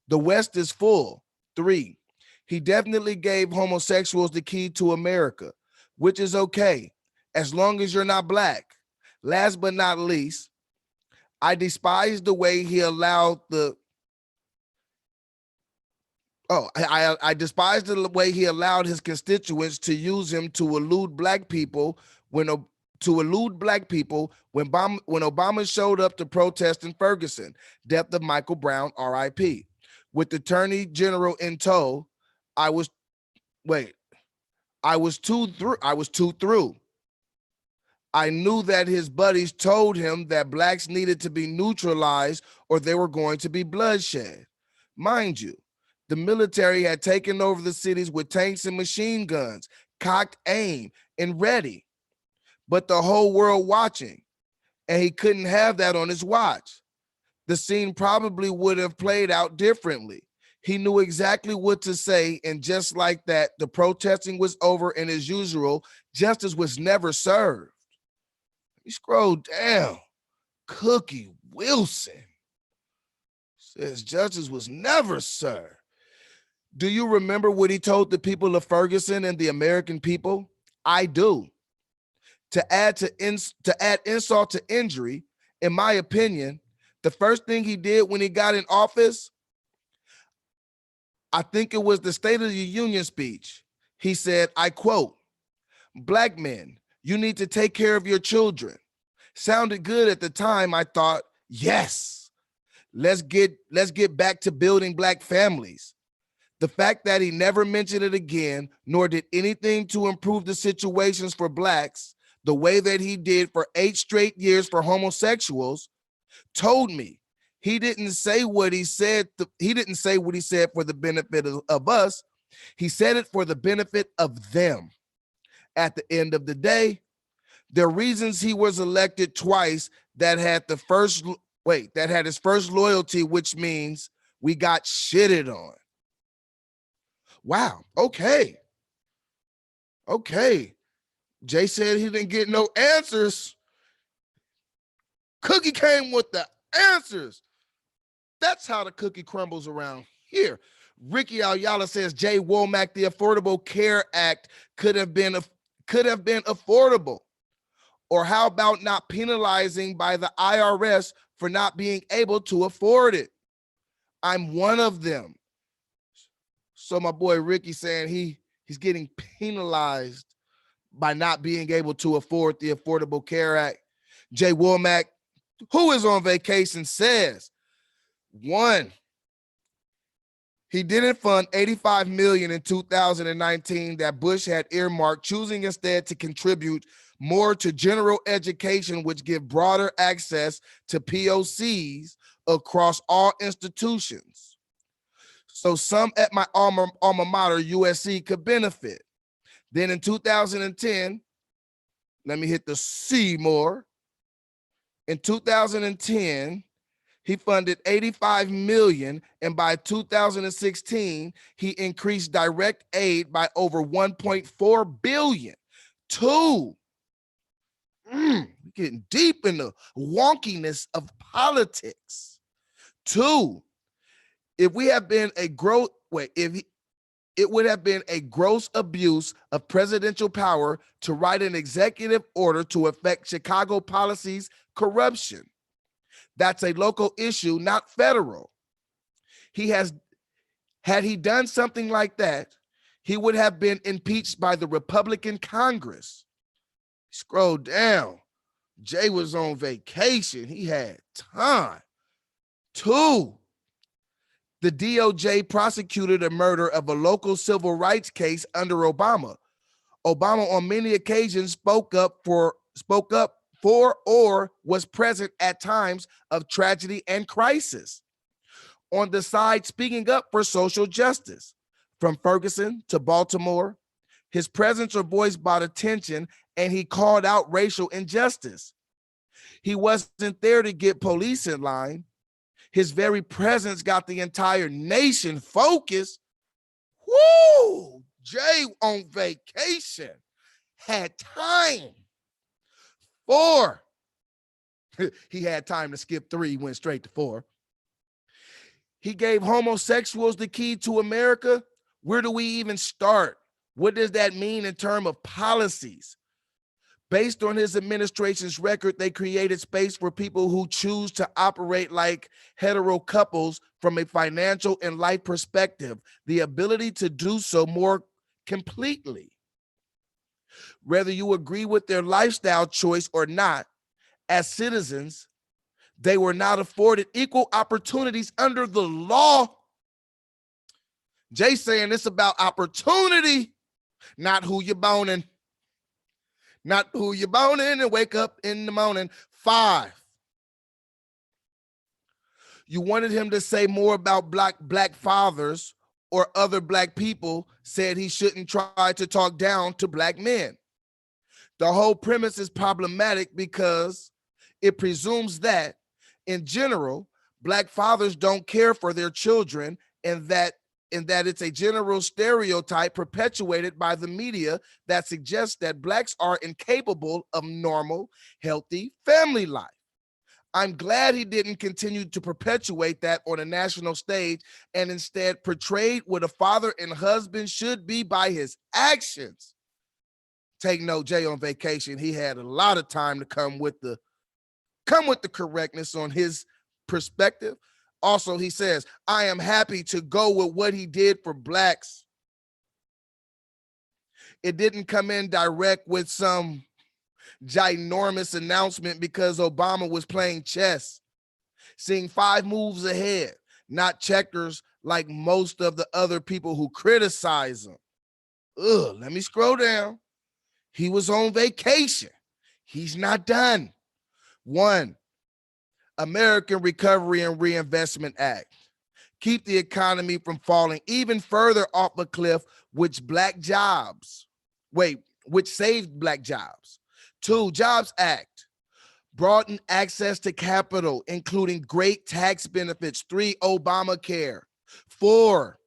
The West is full. 3, he definitely gave homosexuals the key to America, which is okay, as long as you're not black. Last but not least, I despise the way he allowed I despise the way he allowed his constituents to use him to elude black people when Obama showed up to protest in Ferguson. Death of Michael Brown, R.I.P. With the Attorney General in tow, I was too through. I knew that his buddies told him that blacks needed to be neutralized or there were going to be bloodshed. Mind you, the military had taken over the cities with tanks and machine guns, cocked aim and ready, but the whole world watching, and he couldn't have that on his watch. The scene probably would have played out differently. He knew exactly what to say, and just like that, the protesting was over, and as usual, justice was never served. You scroll down. Cookie Wilson says justice was never served. Do you remember what he told the people of Ferguson and the American people? I do. To add insult to injury, in my opinion, the first thing he did when he got in office, I think it was the State of the Union speech. He said, I quote, "Black men, you need to take care of your children." Sounded good at the time. I thought, yes, let's get back to building black families. The fact that he never mentioned it again, nor did anything to improve the situations for blacks the way that he did for 8 straight years for homosexuals, told me he didn't say what he said. He didn't say what he said for the benefit of us. He said it for the benefit of them. At the end of the day, the reasons he was elected twice that had his first loyalty, which means we got shitted on. Wow. Okay. Jay said he didn't get no answers. Cookie came with the answers. That's how the cookie crumbles around here. Ricky Ayala says Jay Womack, the Affordable Care Act could have been affordable. Or how about not penalizing by the IRS for not being able to afford it? I'm one of them. So my boy Ricky saying he's getting penalized by not being able to afford the Affordable Care Act. Jay Womack, who is on vacation, says, 1, he didn't fund $85 million in 2019 that Bush had earmarked, choosing instead to contribute more to general education, which give broader access to POCs across all institutions. So some at my alma mater, USC, could benefit. Then in 2010, let me hit the C more. In 2010, He funded 85 million, and by 2016, he increased direct aid by over 1.4 billion. Two, we're getting deep in the wonkiness of politics. Two, if we have been a gross, it would have been a gross abuse of presidential power to write an executive order to affect Chicago policies corruption. That's a local issue, not federal. Had he done something like that, he would have been impeached by the Republican Congress. Scroll down. Jay was on vacation. He had time. Two, the DOJ prosecuted a murder of a local civil rights case under Obama. Obama on many occasions spoke up for or was present at times of tragedy and crisis. On the side speaking up for social justice, from Ferguson to Baltimore, his presence or voice brought attention and he called out racial injustice. He wasn't there to get police in line. His very presence got the entire nation focused. Woo! Jay on vacation had time. Four, he had time to skip three, went straight to four. He gave homosexuals the key to America. Where do we even start? What does that mean in terms of policies? Based on his administration's record, they created space for people who choose to operate like hetero couples from a financial and life perspective, the ability to do so more completely. Whether you agree with their lifestyle choice or not, as citizens, they were not afforded equal opportunities under the law. Jay saying it's about opportunity, not who you're boning. Not who you're boning and wake up in the morning. Five, you wanted him to say more about black fathers or other black people, said he shouldn't try to talk down to black men. The whole premise is problematic because it presumes that, in general, black fathers don't care for their children and that it's a general stereotype perpetuated by the media that suggests that blacks are incapable of normal, healthy family life. I'm glad he didn't continue to perpetuate that on a national stage and instead portrayed what a father and husband should be by his actions. Take note, Jay on vacation, he had a lot of time to come with the correctness on his perspective. Also, he says, I am happy to go with what he did for blacks. It didn't come in direct with some ginormous announcement because Obama was playing chess, seeing 5 moves ahead, not checkers like most of the other people who criticize him. Let me scroll down. He was on vacation. He's not done. 1, American Recovery and Reinvestment Act. Keep the economy from falling even further off a cliff, which saved black jobs. 2, Jobs Act. Broaden access to capital, including great tax benefits. 3, Obamacare. 4,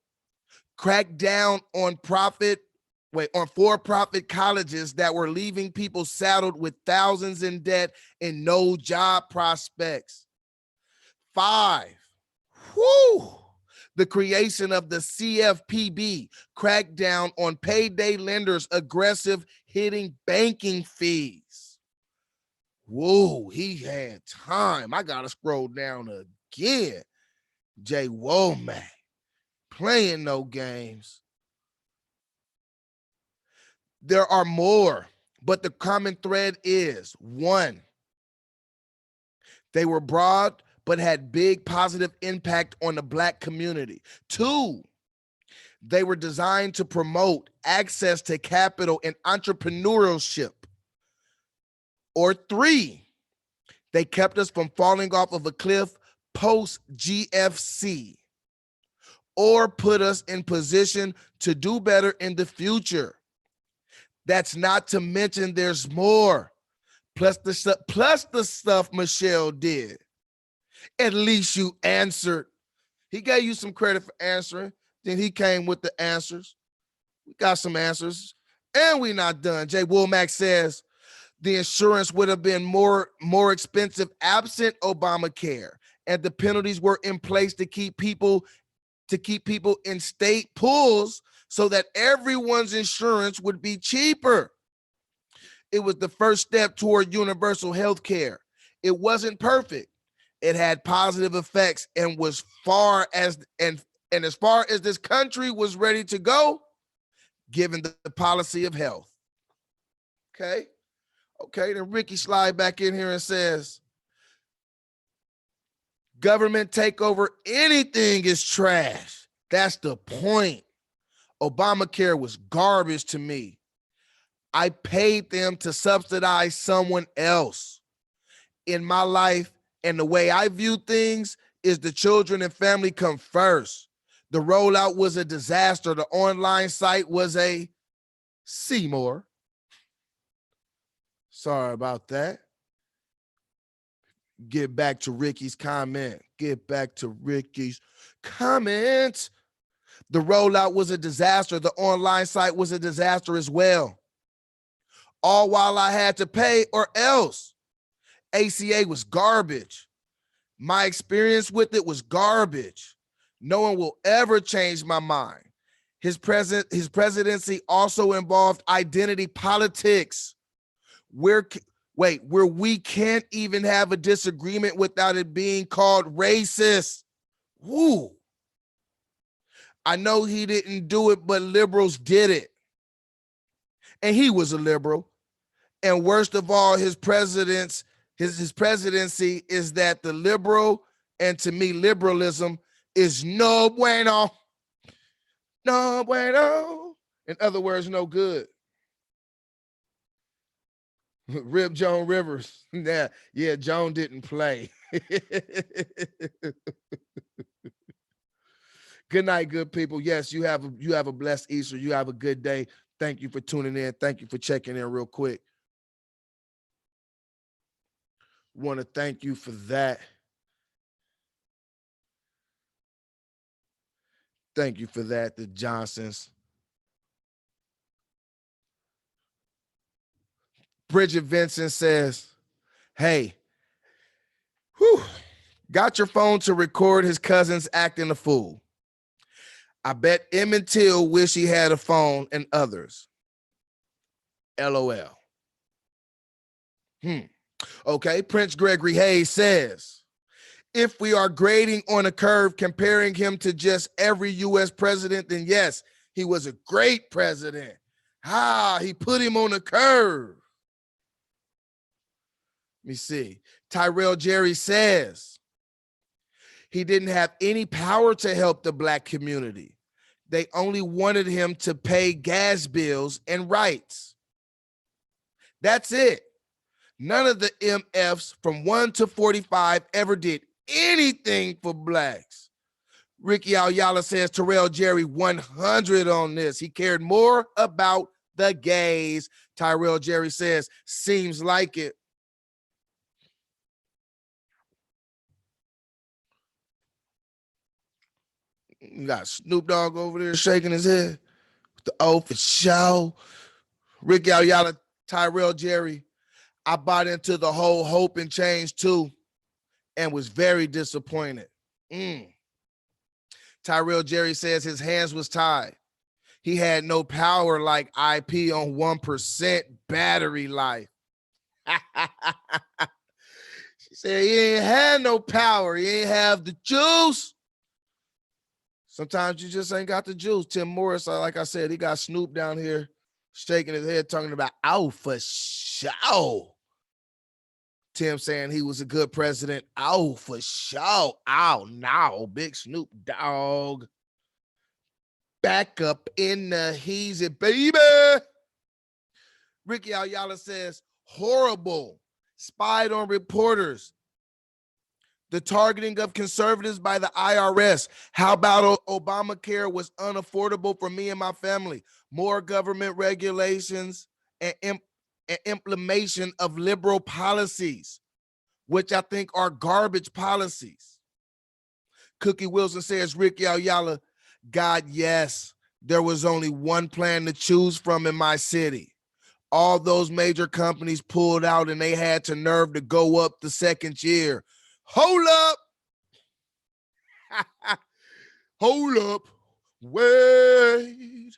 crack down on for-profit colleges that were leaving people saddled with thousands in debt and no job prospects. 5, the creation of the CFPB, crack down on payday lenders, aggressive hitting banking fees. He had time. I gotta scroll down again. Jay Womack, playing no games. There are more, but the common thread is 1, they were broad but had big positive impact on the black community. 2, they were designed to promote access to capital and entrepreneurship. Or 3, they kept us from falling off of a cliff post GFC or put us in position to do better in the future. That's not to mention there's more. Plus the stuff Michelle did. At least you answered. He gave you some credit for answering. Then he came with the answers. We got some answers. And we not done. Jay Womack says the insurance would have been more expensive absent Obamacare. And the penalties were in place to keep people in state pools so that everyone's insurance would be cheaper. It was the first step toward universal health care. It wasn't perfect. It had positive effects and was as far as this country was ready to go, given the policy of health. Okay. Then Ricky slide back in here and says, government takeover, anything is trash. That's the point. Obamacare was garbage to me. I paid them to subsidize someone else. In my life and the way I view things is the children and family come first. The rollout was a disaster. The online site was a Seymour. Sorry about that. Get back to Ricky's comment. The rollout was a disaster. The online site was a disaster as well. All while I had to pay or else. ACA was garbage. My experience with it was garbage. No one will ever change my mind. His presidency also involved identity politics. Where we can't even have a disagreement without it being called racist. Woo. I know he didn't do it, but liberals did it. And he was a liberal. And worst of all, his presidency is that the liberal, and to me, liberalism is no bueno. No bueno. In other words, no good. Rip Joan Rivers. Yeah, Joan didn't play. Good night, good people. Yes, you have a blessed Easter. You have a good day. Thank you for tuning in. Thank you for checking in real quick. Want to thank you for that. Thank you for that, the Johnsons. Bridget Vincent says, hey, got your phone to record his cousins acting a fool. I bet Emmett Till wish he had a phone and others. LOL. Okay, Prince Gregory Hayes says, if we are grading on a curve comparing him to just every U.S. president, then yes, he was a great president. He put him on a curve. Let me see. Tyrell Jerry says, he didn't have any power to help the Black community. They only wanted him to pay gas bills and rights. That's it. None of the MFs from 1 to 45 ever did anything for Blacks. Ricky Ayala says Terrell Jerry 100 on this. He cared more about the gays. Tyrell Jerry says, seems like it. You got Snoop Dogg over there shaking his head. The O for show. Ricky Ayala, Tyrell Jerry. I bought into the whole hope and change too and was very disappointed. Tyrell Jerry says his hands was tied. He had no power like IP on 1% battery life. She said he ain't had no power. He ain't have the juice. Sometimes you just ain't got the juice. Tim Morris, like I said, he got Snoop down here shaking his head, talking about, oh, for sure. Tim saying he was a good president. Oh, for sure. Oh, no, big Snoop Dogg. Back up in the heezy, baby. Ricky Ayala says, horrible. Spied on reporters. The targeting of conservatives by the IRS. How about Obamacare was unaffordable for me and my family? More government regulations and implementation of liberal policies. which I think are garbage policies. Cookie Wilson says, Ricky Ayala, God, yes, there was only one plan to choose from in my city. All those major companies pulled out and they had to nerve to go up the second year. Hold up. Hold up. Wait.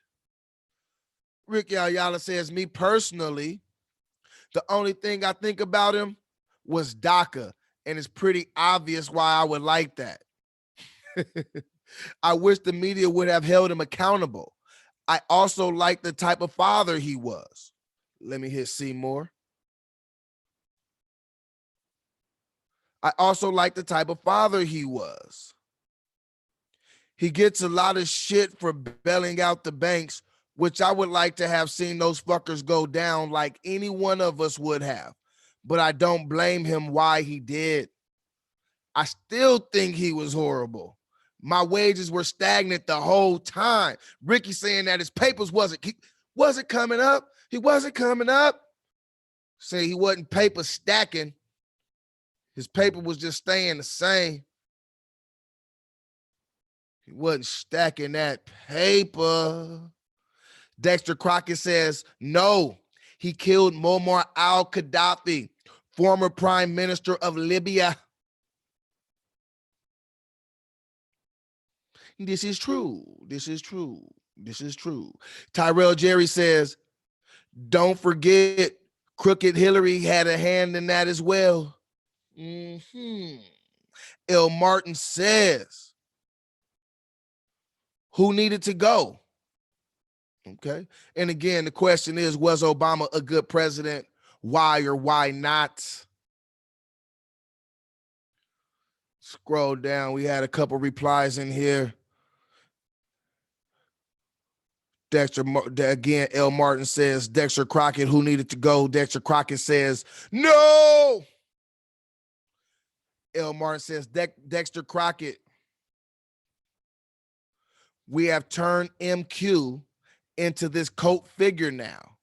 Ricky Ayala says, me personally, the only thing I think about him was DACA, and it's pretty obvious why I would like that. I wish the media would have held him accountable. I also like the type of father he was. Let me hit Seymour. I also like the type of father he was. He gets a lot of shit for bailing out the banks, which I would like to have seen those fuckers go down like any one of us would have. But I don't blame him why he did. I still think he was horrible. My wages were stagnant the whole time. Ricky saying that his papers wasn't coming up. He wasn't coming up. Say he wasn't paper stacking. His paper was just staying the same. He wasn't stacking that paper. Dexter Crockett says, no, he killed Muammar al-Gaddafi, former prime minister of Libya. This is true. This is true. This is true. Tyrell Jerry says, don't forget, Crooked Hillary had a hand in that as well. El Martin says, who needed to go? Okay. And again, the question is, was Obama a good president? Why or why not? Scroll down. We had a couple replies in here. Dexter, again, El Martin says, Dexter Crockett, who needed to go? Dexter Crockett says, no. El Martin says, Dexter Crockett, we have turned MQ into this cult figure now.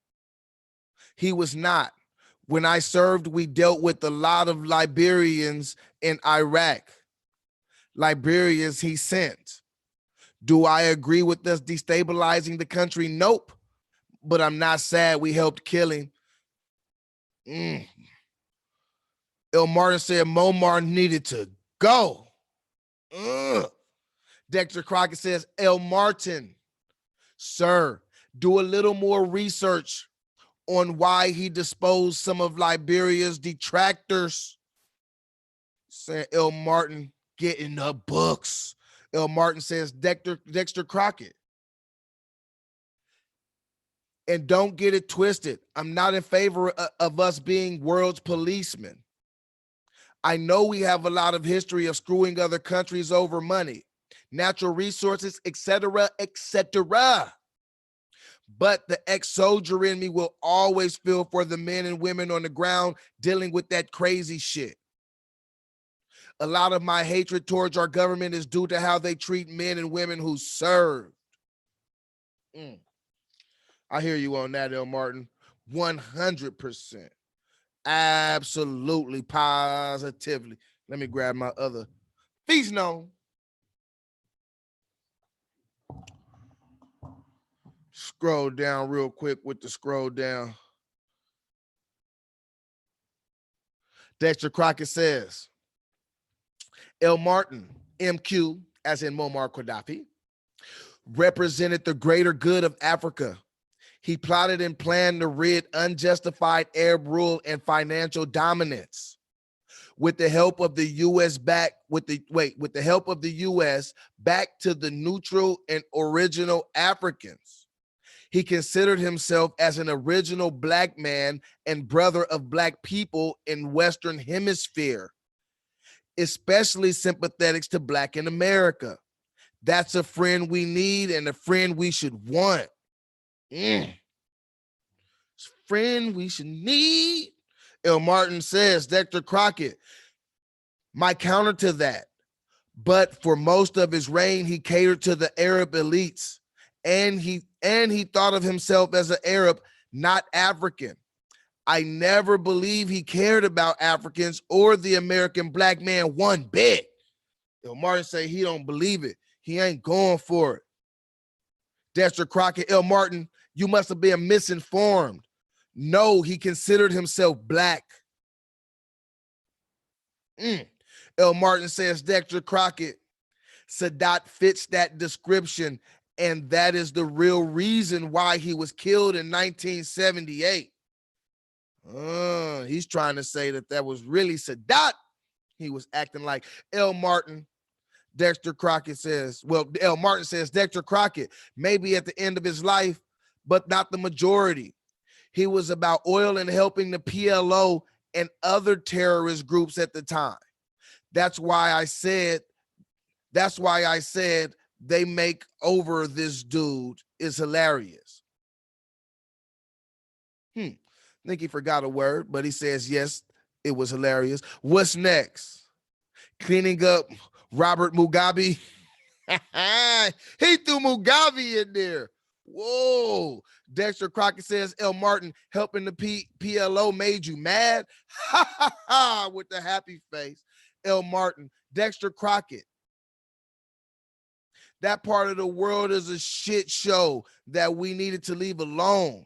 He was not. When I served, we dealt with a lot of Liberians in Iraq. Liberians he sent. Do I agree with us destabilizing the country? Nope. But I'm not sad we helped kill him. El Martin said Muammar needed to go. Dexter Crockett says, El Martin, sir, do a little more research on why he disposed some of Liberia's detractors. Saying El Martin, get in the books. El Martin says Dexter Crockett. And don't get it twisted. I'm not in favor of us being world's policemen. I know we have a lot of history of screwing other countries over money, natural resources, etc., etc. But the ex-soldier in me will always feel for the men and women on the ground dealing with that crazy shit. A lot of my hatred towards our government is due to how they treat men and women who served. I hear you on that, El Martin. 100%. Absolutely, positively. Let me grab my other feast known. Scroll down real quick with the scroll down. Dexter Crockett says, El Martin, MQ, as in Muammar Gaddafi, represented the greater good of Africa. He plotted and planned to rid unjustified Arab rule and financial dominance. With the help of the U.S. back to the neutral and original Africans. He considered himself as an original black man and brother of black people in Western Hemisphere, especially sympathetic to black in America. That's a friend we need and a friend we should want. Friend we should need. El Martin says, Dexter Crockett, my counter to that. But for most of his reign, he catered to the Arab elites, and he thought of himself as an Arab, not African. I never believe he cared about Africans or the American black man one bit. L. Martin say he don't believe it. He ain't going for it. Dexter Crockett, L. Martin, you must have been misinformed. No, he considered himself black. L. Martin says Dexter Crockett, Sadat fits that description, and that is the real reason why he was killed in 1978. He's trying to say that was really Sadat he was acting like. L. Martin, Dexter Crockett says, well, L. Martin says Dexter Crockett maybe at the end of his life, but not the majority. He was about oil and helping the PLO and other terrorist groups at the time. That's why I said they make over this dude is hilarious. I think he forgot a word, but he says, yes, it was hilarious. What's next? Cleaning up Robert Mugabe. He threw Mugabe in there. Whoa. Dexter Crockett says, L. Martin, helping the PLO made you mad? Ha ha ha, with the happy face. L. Martin, Dexter Crockett. That part of the world is a shit show that we needed to leave alone.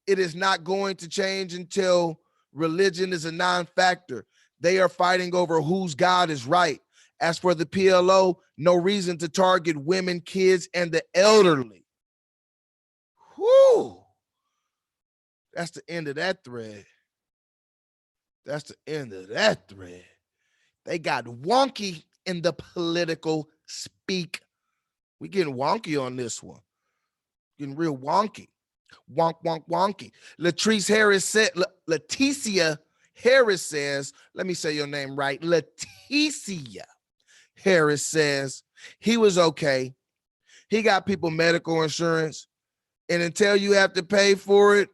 It is not going to change until religion is a non-factor. They are fighting over whose God is right. As for the PLO, no reason to target women, kids, and the elderly. Whew. That's the end of that thread. That's the end of that thread. They got wonky in the political speak. We getting wonky on this one. Getting real wonky. Wonk, wonk, wonky. Leticia Harris says, let me say your name right. Leticia Harris says he was okay. He got people medical insurance. And until you have to pay for it,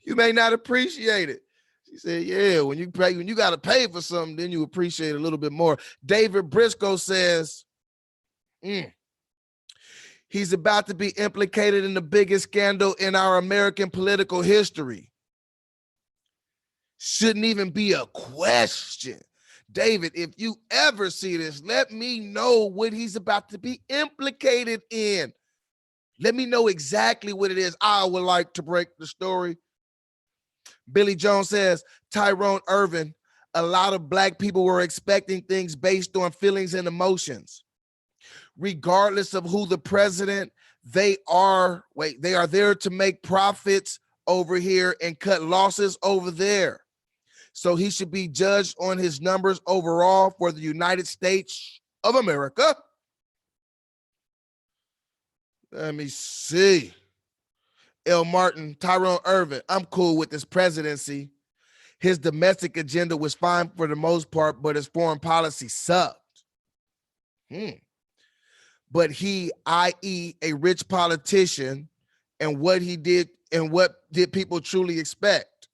you may not appreciate it. She said, yeah, when you got to pay for something, then you appreciate it a little bit more. David Briscoe says, he's about to be implicated in the biggest scandal in our American political history. Shouldn't even be a question. David, if you ever see this, let me know what he's about to be implicated in. Let me know exactly what it is. I would like to break the story. Billy Jones says, Tyrone Irvin, a lot of black people were expecting things based on feelings and emotions. Regardless of who the president, they are there to make profits over here and cut losses over there. So he should be judged on his numbers overall for the United States of America. Let me see. L. Martin, Tyrone Irvin, I'm cool with this presidency. His domestic agenda was fine for the most part, but his foreign policy sucked. But he, i.e., a rich politician, and what he did, and what did people truly expect?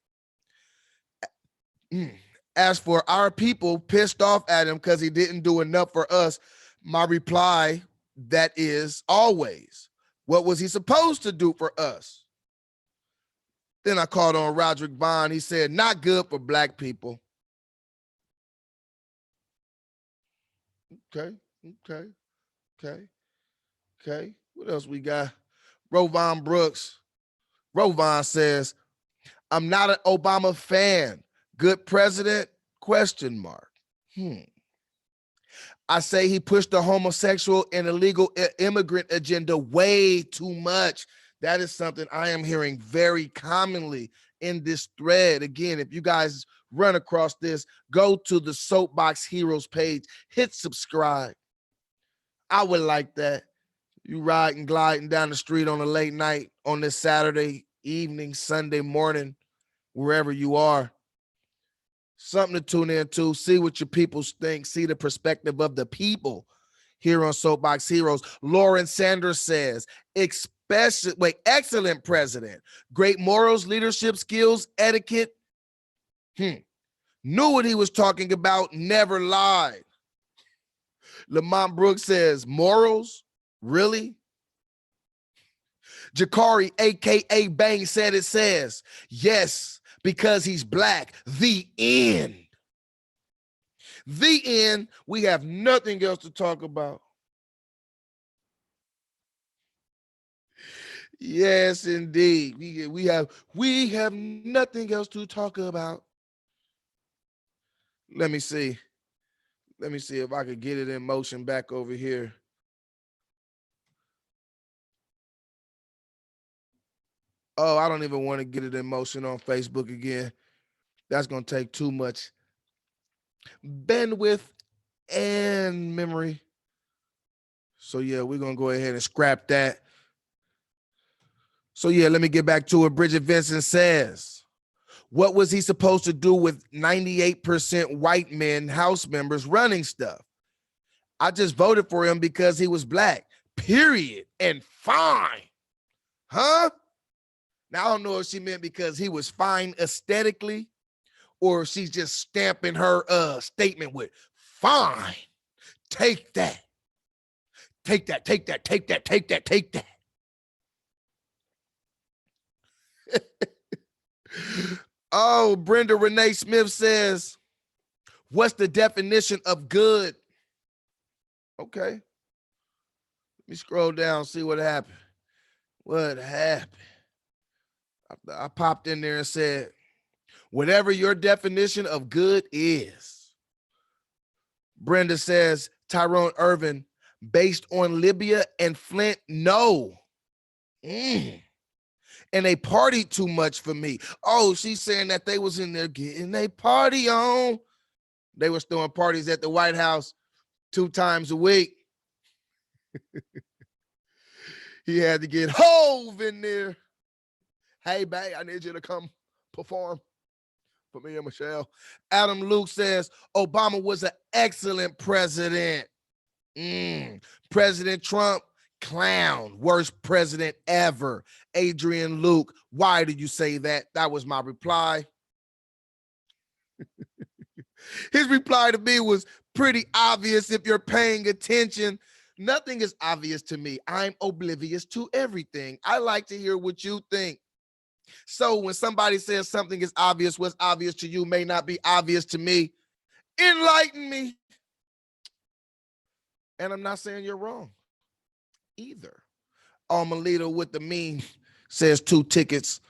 As for our people pissed off at him because he didn't do enough for us, my reply, that is always, what was he supposed to do for us? Then I called on Roderick Bond. He said, not good for black people. Okay. What else we got? Rovon Brooks. Rovon says, I'm not an Obama fan. Good president? Question mark. I say he pushed the homosexual and illegal immigrant agenda way too much. That is something I am hearing very commonly in this thread. Again, if you guys run across this, go to the Soapbox Heroes page, hit subscribe. I would like that. You riding, gliding down the street on a late night on this Saturday evening, Sunday morning, wherever you are. Something to tune into, see what your people think, see the perspective of the people here on Soapbox Heroes. Lauren Sanders says, excellent president, great morals, leadership skills, etiquette. Knew what he was talking about, never lied. Lamont Brooks says, morals? Really? Jakari, aka Bang, said it says, yes, because he's black. The end. The end. We have nothing else to talk about. Yes, indeed. We have nothing else to talk about. Let me see. Let me see if I could get it in motion back over here. Oh, I don't even want to get it in motion on Facebook again. That's going to take too much bandwidth and memory. So yeah, we're going to go ahead and scrap that. So yeah, let me get back to it. Bridget Vincent says, what was he supposed to do with 98% white men, House members running stuff? I just voted for him because he was black, period, and fine. Huh? Now, I don't know if she meant because he was fine aesthetically or she's just stamping her statement with fine. Take that. Take that, take that, take that, take that, take that. Oh, Brenda Renee Smith says, what's the definition of good? Okay. Let me scroll down, see what happened. What happened? I popped in there and said, whatever your definition of good is. Brenda says, Tyrone Irvin, based on Libya and Flint, no. And they partied too much for me. Oh, she's saying that they was in there getting a party on. They was throwing parties at the White House 2 times a week. He had to get Hove in there. Hey, babe, I need you to come perform for me and Michelle. Adam Luke says, Obama was an excellent president. President Trump, clown, worst president ever. Adrian Luke, why did you say that? That was my reply. His reply to me was pretty obvious if you're paying attention. Nothing is obvious to me. I'm oblivious to everything. I like to hear what you think. So when somebody says something is obvious, what's obvious to you may not be obvious to me. Enlighten me. And I'm not saying you're wrong either. Melita with the meme says 2 tickets.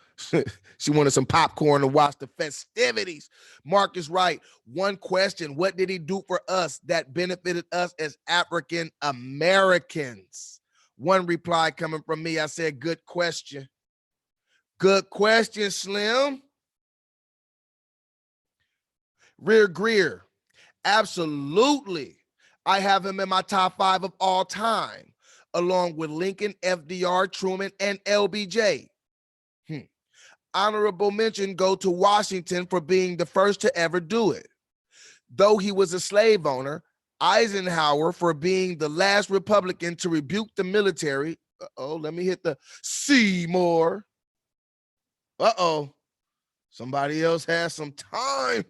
She wanted some popcorn to watch the festivities. Mark is right. One question, what did he do for us that benefited us as African Americans? One reply coming from me, I said, good question. Good question, Slim. Rear Greer, absolutely. I have him in my top 5 of all time, along with Lincoln, FDR, Truman, and LBJ. Honorable mention go to Washington for being the first to ever do it. Though he was a slave owner, Eisenhower for being the last Republican to rebuke the military. Uh-oh, let me hit the Seymour. Uh-oh, somebody else has some time.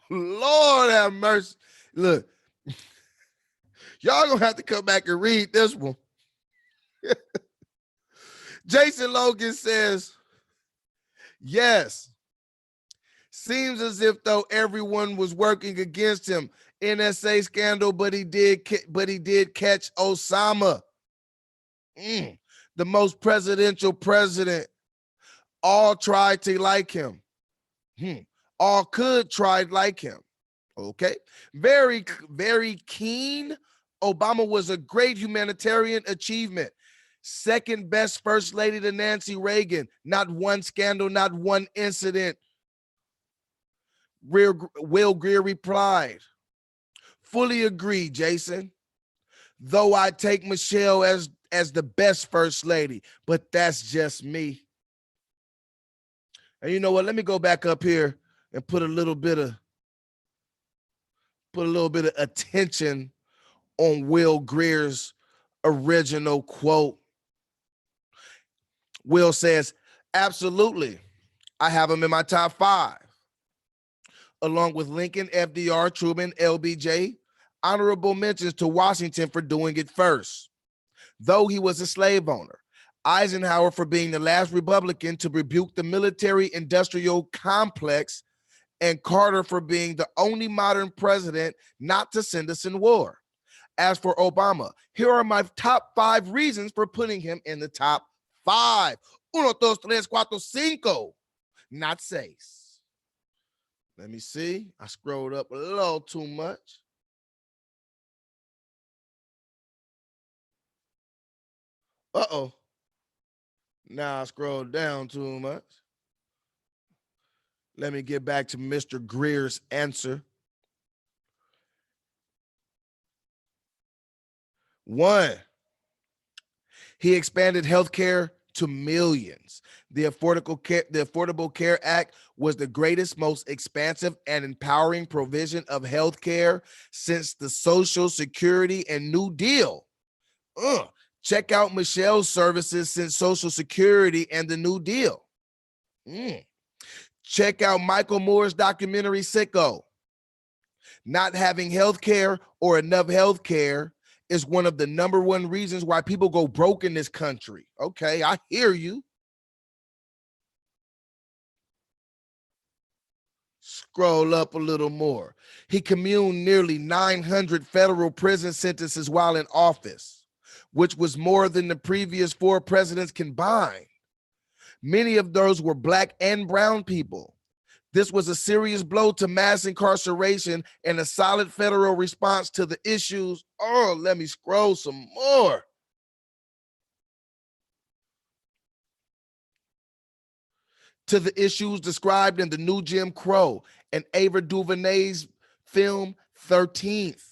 Lord have mercy. Look, y'all gonna have to come back and read this one. Jason Logan says, yes, seems as if though everyone was working against him. NSA scandal, but he did catch Osama. The most presidential president. All tried to like him. All could try like him. Okay. Very, very keen. Obama was a great humanitarian achievement. Second best first lady to Nancy Reagan. Not one scandal, not one incident. Will Greer replied, fully agree, Jason. Though I take Michelle as the best first lady, but that's just me. And you know what? Let me go back up here and put a little bit of attention on Will Greer's original quote. Will says, absolutely. I have him in my top 5, along with Lincoln, FDR, Truman, LBJ. Honorable mentions to Washington for doing it first. though he was a slave owner. Eisenhower for being the last Republican to rebuke the military-industrial complex, and Carter for being the only modern president not to send us in war. As for Obama, here are my top 5 reasons for putting him in the top 5. 1, 2, 3, 4, 5, not 6. Let me see. I scrolled up a little too much. Uh-oh. Now I scrolled down too much. Let me get back to Mr. Greer's answer. 1, he expanded healthcare to millions. The Affordable Care Act was the greatest, most expansive and empowering provision of healthcare since the Social Security and New Deal. Check out Michelle's services since Social Security and the New Deal. Check out Michael Moore's documentary, Sicko. Not having health care or enough health care is one of the number 1 reasons why people go broke in this country. Okay, I hear you. Scroll up a little more. He commuted nearly 900 federal prison sentences while in office, which was more than the previous 4 presidents combined. Many of those were Black and brown people. This was a serious blow to mass incarceration and a solid federal response to the issues. Oh, let me scroll some more. To the issues described in the new Jim Crow and Ava DuVernay's film 13th.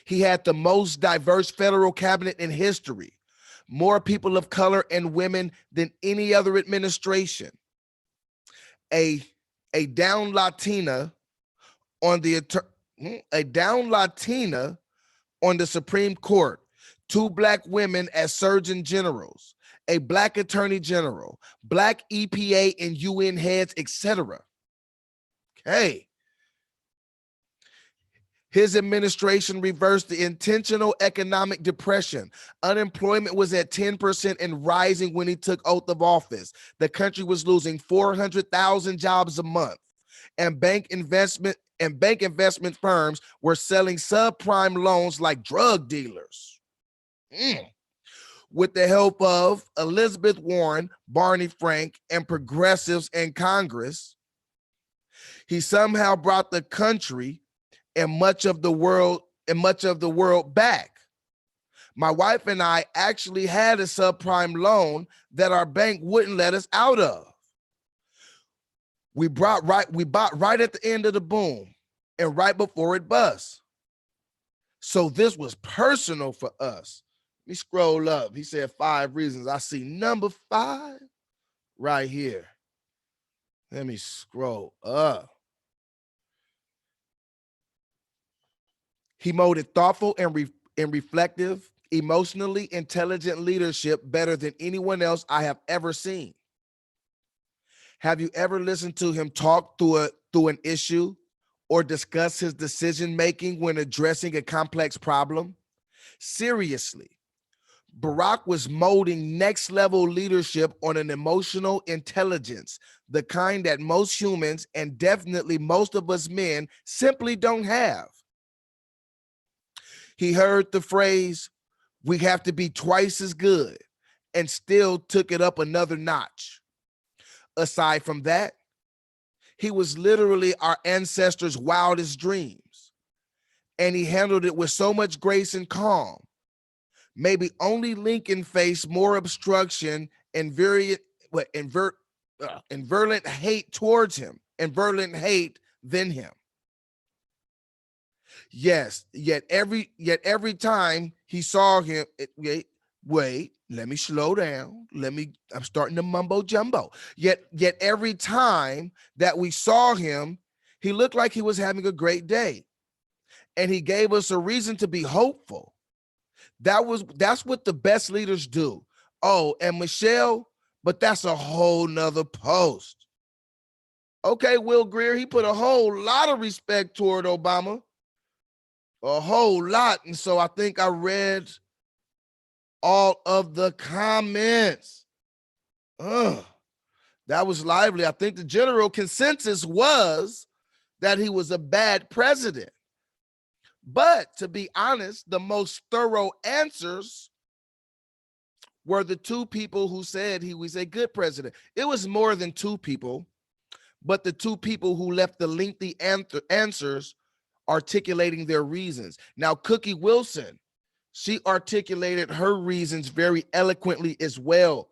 He had the most diverse federal cabinet in history, more people of color and women than any other administration. A down Latina on the Supreme Court, 2 Black women as surgeon generals, a Black attorney general, Black EPA and UN heads, etc. Okay. His administration reversed the intentional economic depression. Unemployment was at 10% and rising when he took oath of office. The country was losing 400,000 jobs a month, and bank investment firms were selling subprime loans like drug dealers. With the help of Elizabeth Warren, Barney Frank, and progressives in Congress, he somehow brought the country and much of the world back. My wife and I actually had a subprime loan that our bank wouldn't let us out of. We bought right at the end of the boom and right before it bust. So this was personal for us. Let me scroll up. He said 5 reasons. I see number 5 right here. Let me scroll up. He molded thoughtful and reflective, emotionally intelligent leadership better than anyone else I have ever seen. Have you ever listened to him talk through an issue or discuss his decision-making when addressing a complex problem? Seriously, Barack was molding next-level leadership on an emotional intelligence, the kind that most humans, and definitely most of us men, simply don't have. He heard the phrase, "We have to be twice as good," and still took it up another notch. Aside from that, he was literally our ancestors' wildest dreams, and he handled it with so much grace and calm. Maybe only Lincoln faced more obstruction and virulent hate towards him, and virulent hate than him. Yes, yet every time he saw him, wait, let me slow down. I'm starting to mumbo jumbo. Yet every time that we saw him, he looked like he was having a great day. And he gave us a reason to be hopeful. That's what the best leaders do. Oh, and Michelle, but that's a whole nother post. Okay, Will Greer, he put a whole lot of respect toward Obama. A whole lot. And so I think I read all of the comments. Ugh, that was lively. I think the general consensus was that he was a bad president. But to be honest, the most thorough answers were the two people who said he was a good president. It was more than two people, but the two people who left the lengthy answers articulating their reasons. Now, Cookie Wilson, she articulated her reasons very eloquently as well.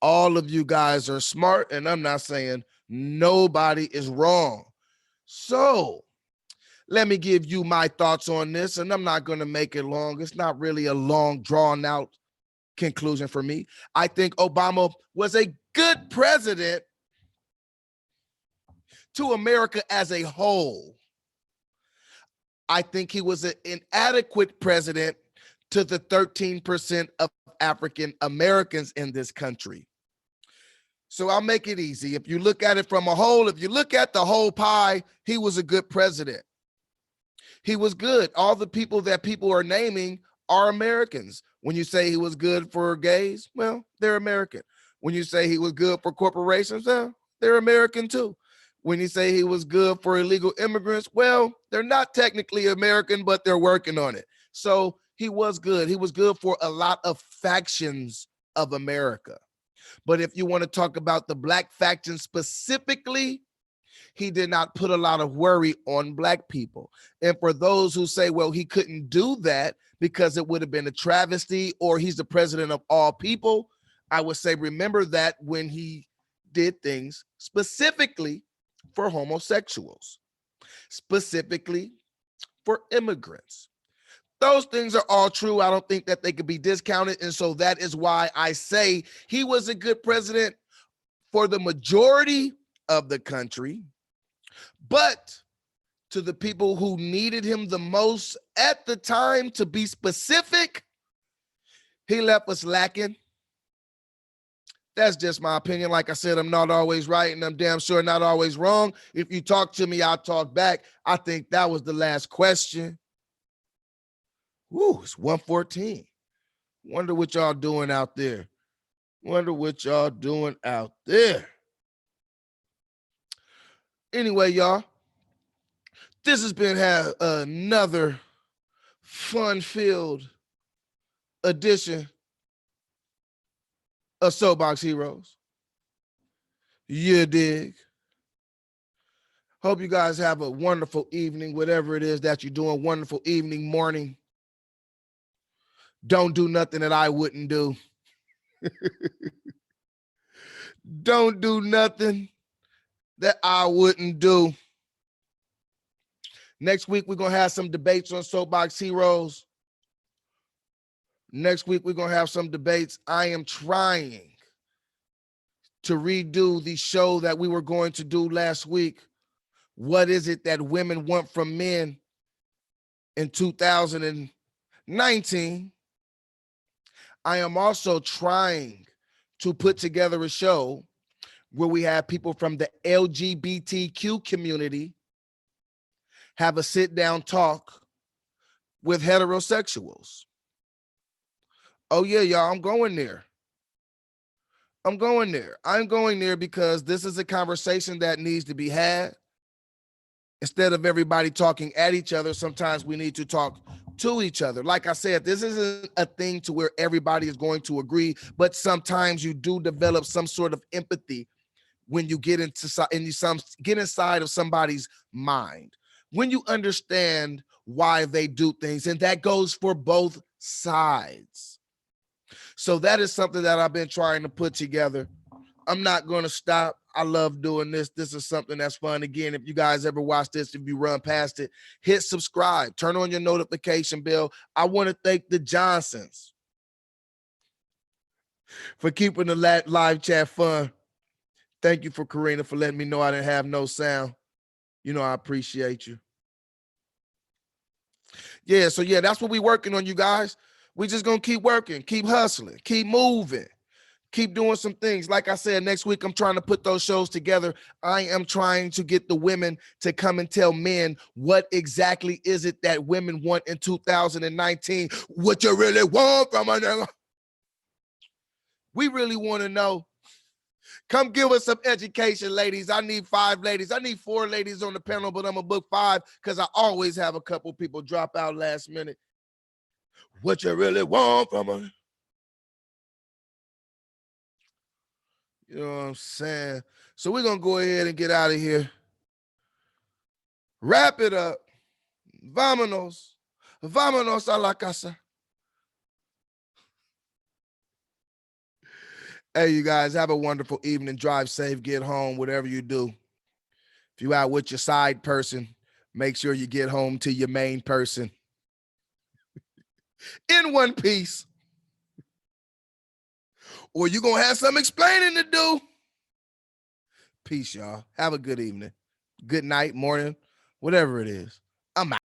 All of you guys are smart, and I'm not saying nobody is wrong. So let me give you my thoughts on this, and I'm not going to make it long. It's not really a long, drawn out conclusion for me. I think Obama was a good president to America as a whole. I think he was an inadequate president to the 13% of African Americans in this country. So I'll make it easy. If you look at it from a whole, if you look at the whole pie, he was a good president. He was good. All the people that people are naming are Americans. When you say he was good for gays, well, they're American. When you say he was good for corporations, well, they're American too. When you say he was good for illegal immigrants, well, they're not technically American, but they're working on it. So he was good. He was good for a lot of factions of America. But if you want to talk about the black faction specifically, he did not put a lot of worry on black people. And for those who say, well, he couldn't do that because it would have been a travesty or he's the president of all people, I would say, remember that when he did things specifically for homosexuals, specifically for immigrants. Those things are all true. I don't think that they could be discounted. And so that is why I say he was a good president for the majority of the country. But to the people who needed him the most at the time, to be specific, he left us lacking. That's just my opinion. Like I said, I'm not always right, and I'm damn sure not always wrong. If you talk to me, I'll talk back. I think that was the last question. Woo, it's 1:14. Wonder what y'all doing out there. Wonder what y'all doing out there. Anyway, y'all, this has been another fun-filled edition of Soapbox Heroes. You dig? Hope you guys have a wonderful evening, whatever it is that you're doing. Wonderful evening, morning. Don't do nothing that I wouldn't do. Don't do nothing that I wouldn't do. Next week, we're going to have some debates on Soapbox Heroes. Next week, we're going to have some debates. I am trying to redo the show that we were going to do last week. What is it that women want from men in 2019? I am also trying to put together a show where we have people from the LGBTQ community have a sit-down talk with heterosexuals. Oh yeah, y'all, I'm going there. I'm going there because this is a conversation that needs to be had. Instead of everybody talking at each other, sometimes we need to talk to each other. Like I said, this isn't a thing to where everybody is going to agree, but sometimes you do develop some sort of empathy when you get inside of somebody's mind, when you understand why they do things, and that goes for both sides. So that is something that I've been trying to put together. I'm not going to stop. I love doing this. This is something that's fun. Again, if you guys ever watch this, if you run past it, hit subscribe, turn on your notification bell. I want to thank the Johnsons for keeping the live chat fun. Thank you for Karina for letting me know I didn't have no sound. You know, I appreciate you. Yeah, so yeah, that's what we're working on, you guys. We just going to keep working, keep hustling, keep moving. keep doing some things. Like I said, next week, I'm trying to put those shows together. I am trying to get the women to come and tell men what exactly is it that women want in 2019. What you really want from a nigga? We really want to know. Come give us some education, ladies. I need 5 ladies. I need 4 ladies on the panel, but I'm going to book 5 because I always have a couple people drop out last minute. What you really want from a... You know what I'm saying? So we're going to go ahead and get out of here. Wrap it up. Vámonos. Vámonos a la casa. Hey, you guys, have a wonderful evening. Drive safe, get home, whatever you do. If you out with your side person, make sure you get home to your main person. In one piece. Or you're going to have some explaining to do. Peace, y'all. Have a good evening. Good night, morning, whatever it is. I'm out.